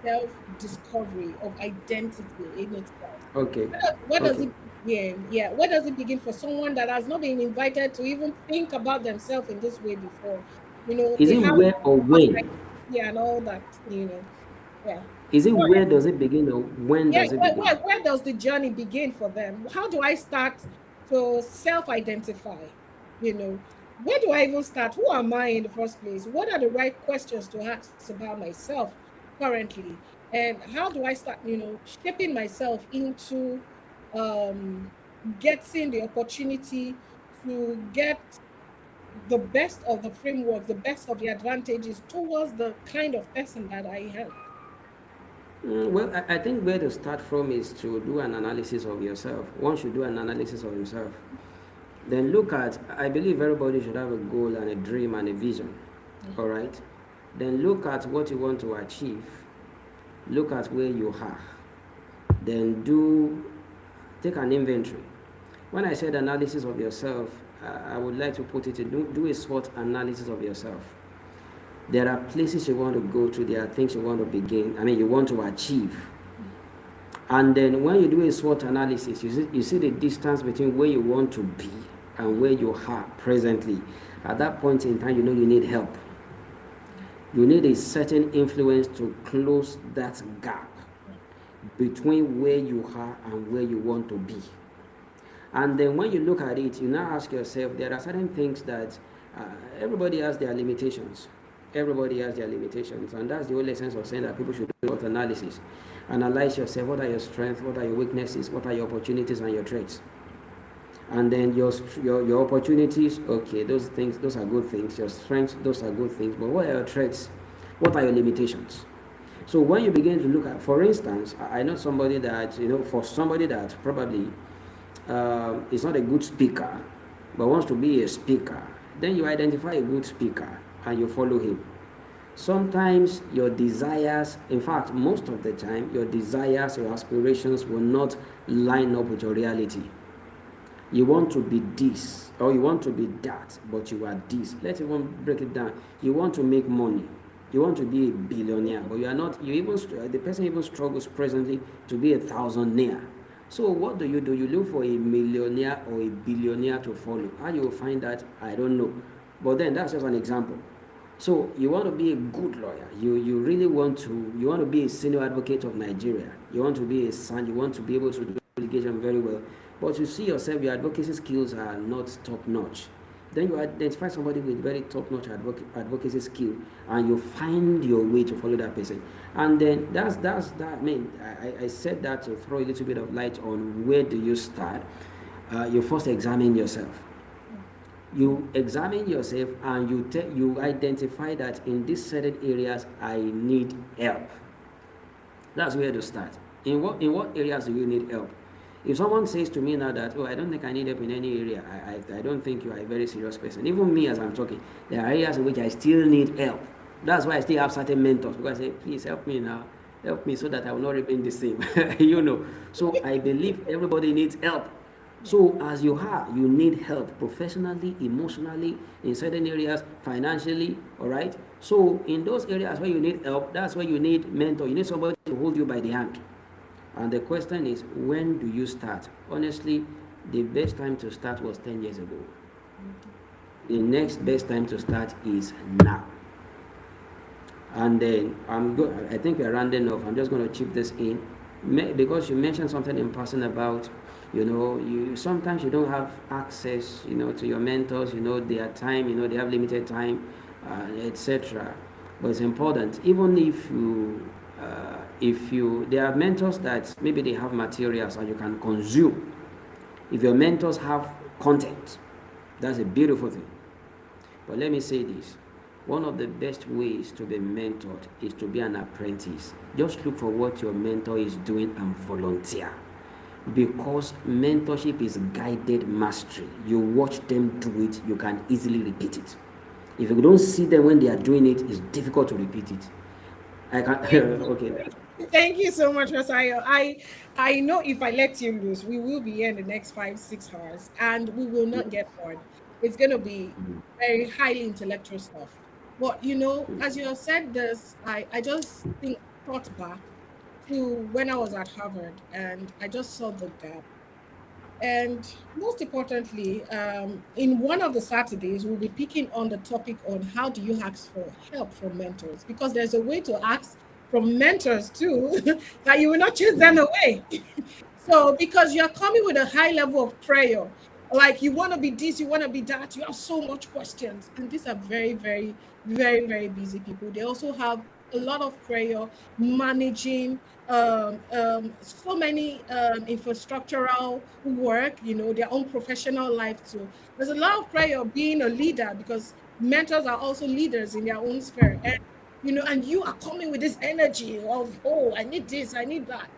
self-discovery, of identity in itself. okay, Where does okay. it begin? Yeah, where does it begin for someone that has not been invited to even think about themselves in this way before? Is They it have where or false when? identity and all that. Yeah. Is it Go where does it begin or when yeah, does it begin? where does the journey begin for them? How do I start to self-identify? Where do I even start? Who am I in the first place? What are the right questions to ask about myself currently? And how do I start, shaping myself into um, getting the opportunity to get the best of the framework, the best of the advantages towards the kind of person that I am? Well, I think where to start from is to do an analysis of yourself. Once you do an analysis of yourself, then look at, I believe everybody should have a goal and a dream and a vision. All right? Then look at what you want to achieve. Look at where you are. Then take an inventory. When I said analysis of yourself, I would like to put it in do a SWOT analysis of yourself. There are places you want to go to, there are things you want to you want to achieve. And then when you do a SWOT analysis, you see the distance between where you want to be and where you are presently. At that point in time, you know you need help. You need a certain influence to close that gap between where you are and where you want to be. And then when you look at it, you now ask yourself, there are certain things that everybody has their limitations. Everybody has their limitations. And that's the whole essence of saying that people should do SWOT analysis. Analyze yourself. What are your strengths? What are your weaknesses? What are your opportunities and your traits? And then your opportunities, okay, those are good things. Your strengths, those are good things. But what are your traits? What are your limitations? So when you begin to look at, for instance, I know somebody that, for somebody that probably is not a good speaker, but wants to be a speaker, then you identify a good speaker and you follow him. Sometimes your desires, in fact, most of the time, your desires, your aspirations will not line up with your reality. You want to be this or you want to be that, but you are this. Let's even break it down. You want to make money. You want to be a billionaire, but you are not. The person even struggles presently to be a thousandaire. So what do? You look for a millionaire or a billionaire to follow. How you will find that, I don't know. But then that's just an example. So you want to be a good lawyer. You really want to be a senior advocate of Nigeria. You want to be a son. You want to be able to do litigation very well. But you see yourself, your advocacy skills are not top notch. Then you identify somebody with very top-notch advocacy skill, and you find your way to follow that person. And then that's that. I said that to throw a little bit of light on where do you start. You first examine yourself. You examine yourself and you identify that in these certain areas I need help. That's where to start. In what areas do you need help? If someone says to me now that, oh, I don't think I need help in any area, I don't think you are a very serious person. Even me, as I'm talking, there are areas in which I still need help. That's why I still have certain mentors, because I say, please help me now, help me so that I will not remain the same. So I believe everybody needs help. So as you are, you need help professionally, emotionally, in certain areas, financially, all right? So in those areas where you need help, that's where you need mentor. You need somebody to hold you by the hand. And the question is, when do you start? Honestly, the best time to start was 10 years ago. The next best time to start is now. And then I think we're rounding off. I'm just going to chip this in because you mentioned something in passing about, you sometimes you don't have access, to your mentors. Their time, they have limited time, etc. But it's important, even if you there are mentors that maybe they have materials and you can consume. If your mentors have content, that's a beautiful thing. But let me say this, one of the best ways to be mentored is to be an apprentice. Just look for what your mentor is doing and volunteer. Because mentorship is guided mastery. You watch them do it, you can easily repeat it. If you don't see them when they are doing it, it's difficult to repeat it. I can okay. Thank you so much, Rosario. I know if I let you loose, we will be here in the next 5, 6 hours, and we will not get bored. It's going to be very highly intellectual stuff. But as you have said this, I just think thought back to when I was at Harvard, and I just saw the gap. And most importantly, in one of the Saturdays, we'll be picking on the topic on how do you ask for help from mentors, because there's a way to ask from mentors too that you will not chase them away. So, because you're coming with a high level of prayer, like you want to be this, you want to be that, you have so much questions. And these are very, very, very, very busy people. They also have a lot of prayer, managing so many infrastructural work, their own professional life too. There's a lot of prayer being a leader, because mentors are also leaders in their own sphere. And you are coming with this energy of, oh, I need this, I need that.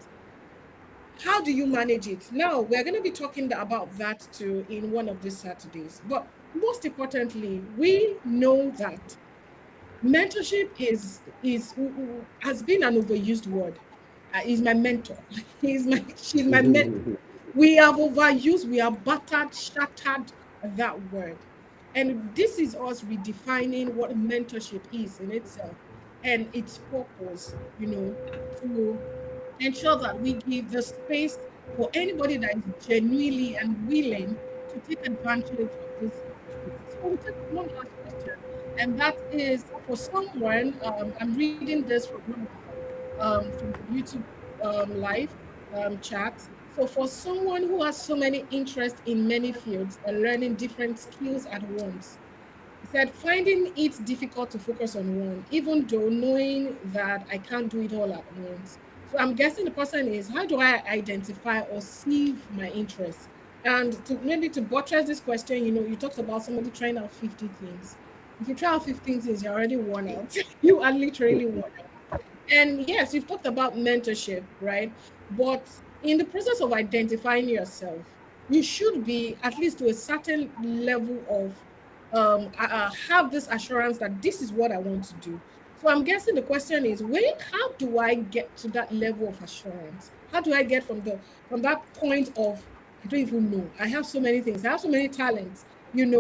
How do you manage it? Now, we're going to be talking about that too in one of these Saturdays. But most importantly, we know that mentorship is has been an overused word. He's my mentor. She's my mentor. We have overused, we have battered, shattered that word. And this is us redefining what mentorship is in itself and its purpose, to ensure that we give the space for anybody that is genuinely and willing to take advantage of this opportunity. So we'll take one last question, and that is for someone. I'm reading this from the YouTube live chat. So for someone who has so many interests in many fields and learning different skills at once, he said, finding it difficult to focus on one, even though knowing that I can't do it all at once. So I'm guessing the person is, how do I identify or sieve my interests? And maybe to buttress this question, you talked about somebody trying out 50 things. If you try out 15 things, you're already worn out. You are literally worn out. And yes, you've talked about mentorship, right? But in the process of identifying yourself, you should be at least to a certain level of have this assurance that this is what I want to do. So I'm guessing the question is, how do I get to that level of assurance? How do I get from that point of I don't even know. I have so many things. I have so many talents, And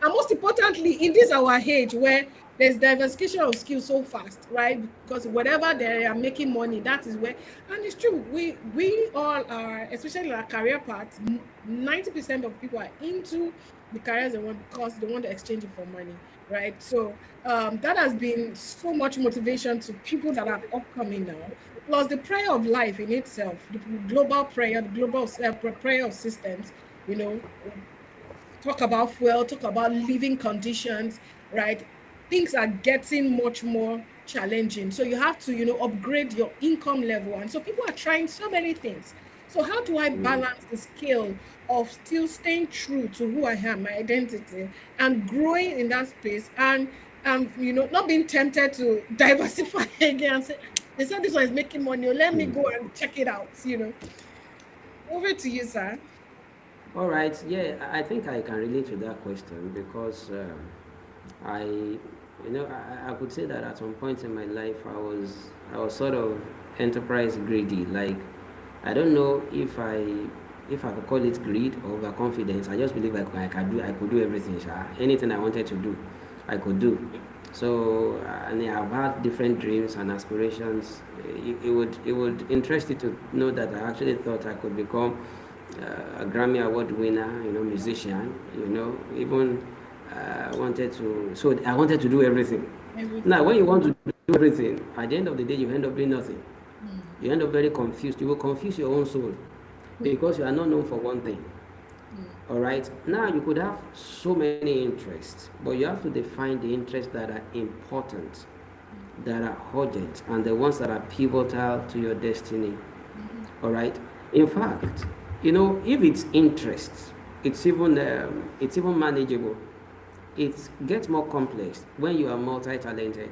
most importantly, in this our age where there's diversification of skills so fast, right? Because whatever they are making money, that is where, and it's true. We all are, especially our career paths. 90% of people are into the careers they want because they want to exchange it for money, right? So that has been so much motivation to people that are upcoming now. Plus the prayer of life in itself, the global prayer, the global prayer of systems, talk about fuel, talk about living conditions, right? Things are getting much more challenging. So you have to, upgrade your income level. And so people are trying so many things. So how do I balance the skill of still staying true to who I am, my identity, and growing in that space, and not being tempted to diversify again and say, they said this one is making money, let me go and check it out. Over to you, sir. All right. Yeah, I think I can relate to that question because I could say that at some point in my life, I was sort of enterprise greedy. Like, I don't know if I could call it greed or overconfidence. I just believe I could do everything. Sha. Anything I wanted to do, I could do. So, and I've had different dreams and aspirations. It would interest you to know that I actually thought I could become a Grammy Award winner, musician, even so I wanted to do everything. Now, Everything. when you want to do everything, at the end of the day, you end up doing nothing. Mm, You end up very confused. You will confuse your own soul because you are not known for one thing. mm, All right. Now, you could have so many interests, but you have to define the interests that are important, that are urgent, and the ones that are pivotal to your destiny. mhm. All right. In fact, if it's interest, it's even manageable. It gets more complex when you are multi-talented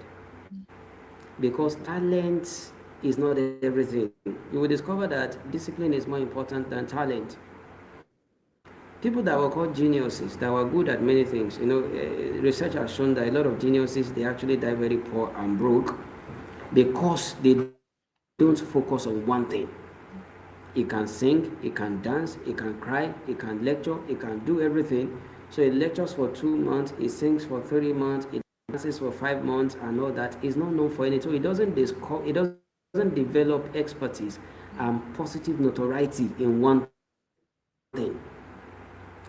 because talent is not everything. You will discover that discipline is more important than talent. People that were called geniuses, that were good at many things, research has shown that a lot of geniuses, they actually die very poor and broke because they don't focus on one thing. He can sing, he can dance, he can cry, he can lecture, he can do everything. So he lectures for 2 months, he sings for 3 months, he dances for 5 months, and all that. He's not known for anything. So he doesn't develop expertise and positive notoriety in one thing.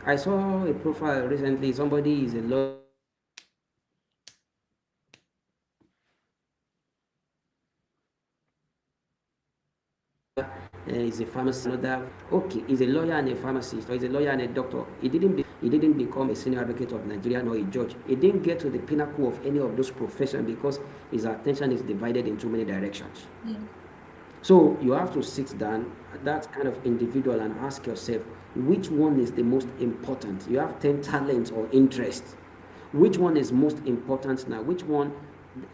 I saw a profile recently. Somebody is a lawyer, he's a pharmacist, another, okay, he's a lawyer and a pharmacist, or he's a lawyer and a doctor. He didn't become a senior advocate of Nigeria nor a judge. He didn't get to the pinnacle of any of those professions because his attention is divided in too many directions. Mm. So you have to sit down, that kind of individual, and ask yourself, which one is the most important? You have 10 talents or interests. Which one is most important now? Which one,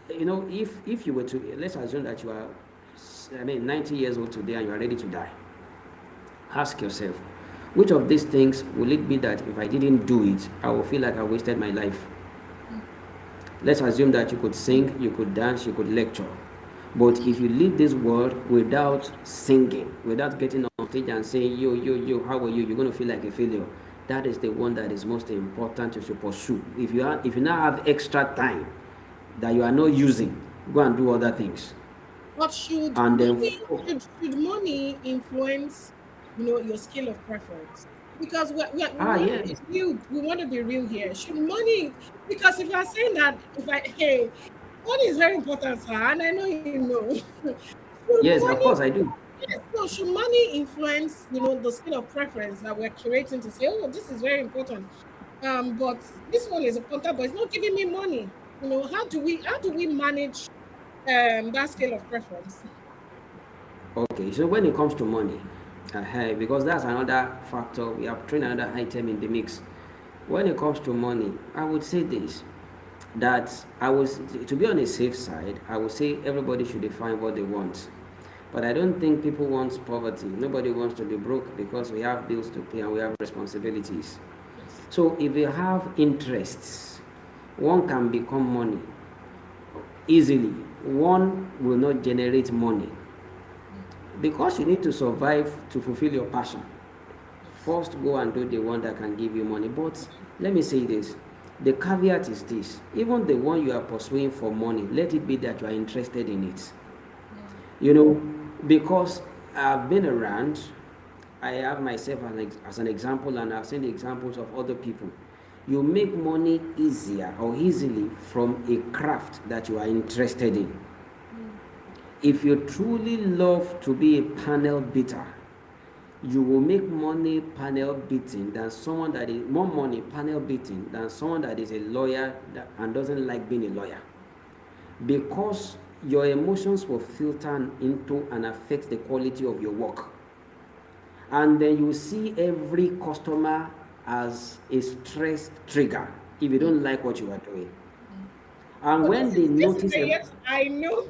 if you were to, let's assume that you are, 90 years old today and you are ready to die. Ask yourself, which of these things will it be that if I didn't do it, I will feel like I wasted my life? Let's assume that you could sing, you could dance, you could lecture. But if you leave this world without singing, without getting on stage and saying, yo, how are you? You're going to feel like a failure. That is the one that is most important you should pursue. If you now have extra time that you are not using, go and do other things. But should And then, money should money influence, your scale of preference? Because we want to be yes, real. We want to be real here. Should money? Because if you are saying that, money is very important, sir, and I know you know. Should yes, of money? course I do. Yes. So should money influence, the scale of preference that we're curating to say, oh, this is very important. But this one is important, but it's not giving me money. How do we manage that scale of preference? Okay, so when it comes to money, because that's another factor, we have thrown another item in the mix. When it comes to money, I would say this, that to be on a safe side, I would say everybody should define what they want. But I don't think people want poverty. Nobody wants to be broke because we have bills to pay and we have responsibilities. Yes. So if you have interests, one can become money easily. One will not generate money because you need to survive to fulfill your passion. Yes. First, go and do the one that can give you money. But let me say this, the caveat is this, even the one you are pursuing for money, let it be that you are interested in it. Mm, You know, because I've been around, I have myself as an example, and I've seen the examples of other people. You make money easier or easily from a craft that you are interested in. mm, If you truly love to be a panel beater, you will make money panel beating than someone that is more money panel beating than someone that is a lawyer and doesn't like being a lawyer, because your emotions will filter into and affect the quality of your work. And then you see every customer as a stress trigger if you don't like what you are doing. And So when they this is notice a a, yes. I know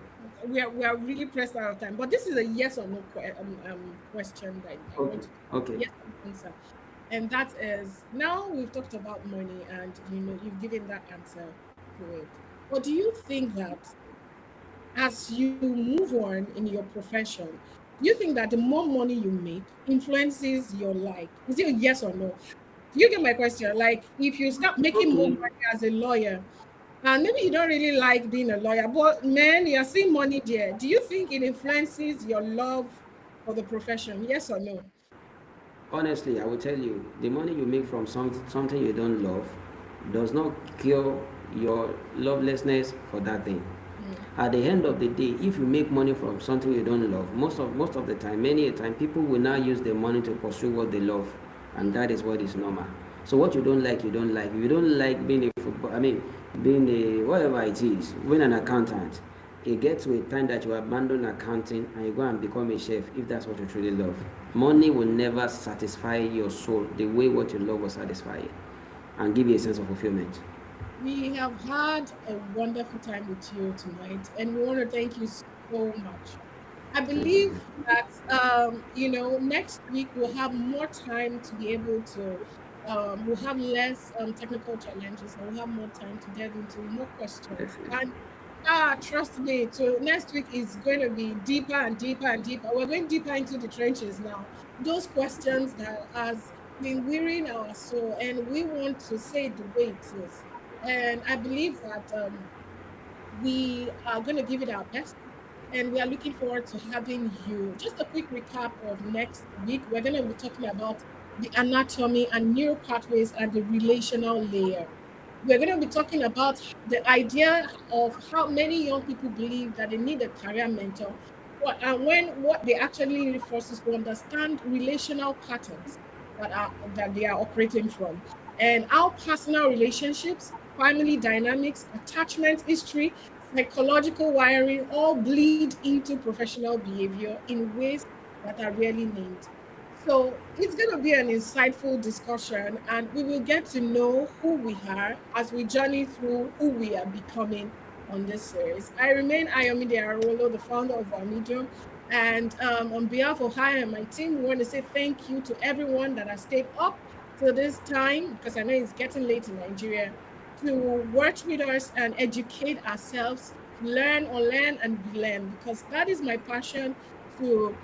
we are really pressed out of time, but this is a yes or no question that I okay, want you to okay, yes or no answer. And that is, now we've talked about money and you've given that answer to it. But do you think that as you move on in your profession, do you think that the more money you make influences your life? Is it a yes or no? Do you get my question? Like, if you start making more okay. money as a lawyer, and maybe you don't really like being a lawyer, but man, you're seeing money there. Do you think it influences your love for the profession? Yes or no? Honestly, I will tell you, the money you make from something you don't love does not cure your lovelessness for that thing. Mm. At the end of the day, if you make money from something you don't love, most of the time, many a time, people will now use their money to pursue what they love, and that is what is normal. So what you don't like, you don't like. If you don't like being a football, I mean, being a whatever it is, being an accountant, it gets to a time that you abandon accounting and you go and become a chef if that's what you truly love. Money will never satisfy your soul the way what you love will satisfy it and give you a sense of fulfillment. We have had a wonderful time with you tonight, and we want to thank you so much. I Thank you. believe that next week we'll have more time to be able to we'll have less technical challenges, and we'll have more time to delve into more questions. Definitely. And trust me, so next week is going to be deeper and deeper and deeper. We're going deeper into the trenches now. Those questions that has been wearying our soul, and we want to say it the way it is. And I believe that we are going to give it our best, and we are looking forward to having you. Just a quick recap of next week. We're going to be talking about the anatomy and neural pathways and the relational layer. We're going to be talking about the idea of how many young people believe that they need a career mentor, and what they actually need first is to understand relational patterns that they are operating from, and how personal relationships, family dynamics, attachment history, psychological wiring all bleed into professional behavior in ways that are rarely named. So it's going to be an insightful discussion, and we will get to know who we are as we journey through who we are becoming on this series. I remain Ayomide Arolo, the founder of WAMIDO. And on behalf of Hi and my team, we want to say thank you to everyone that has stayed up till this time, because I know it's getting late in Nigeria, to watch with us and educate ourselves, to learn, unlearn, and relearn, because that is my passion, to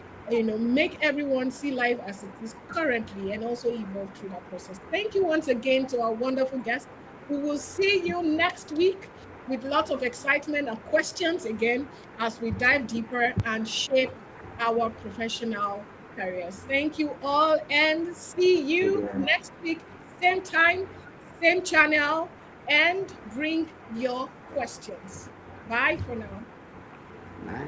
make everyone see life as it is currently and also evolve through that process. Thank you once again to our wonderful guest. We will see you next week with lots of excitement and questions again as we dive deeper and shape our professional careers. Thank you all, and see Thank you you very much. next week, same time, same channel, and bring your questions. Bye for now. Bye.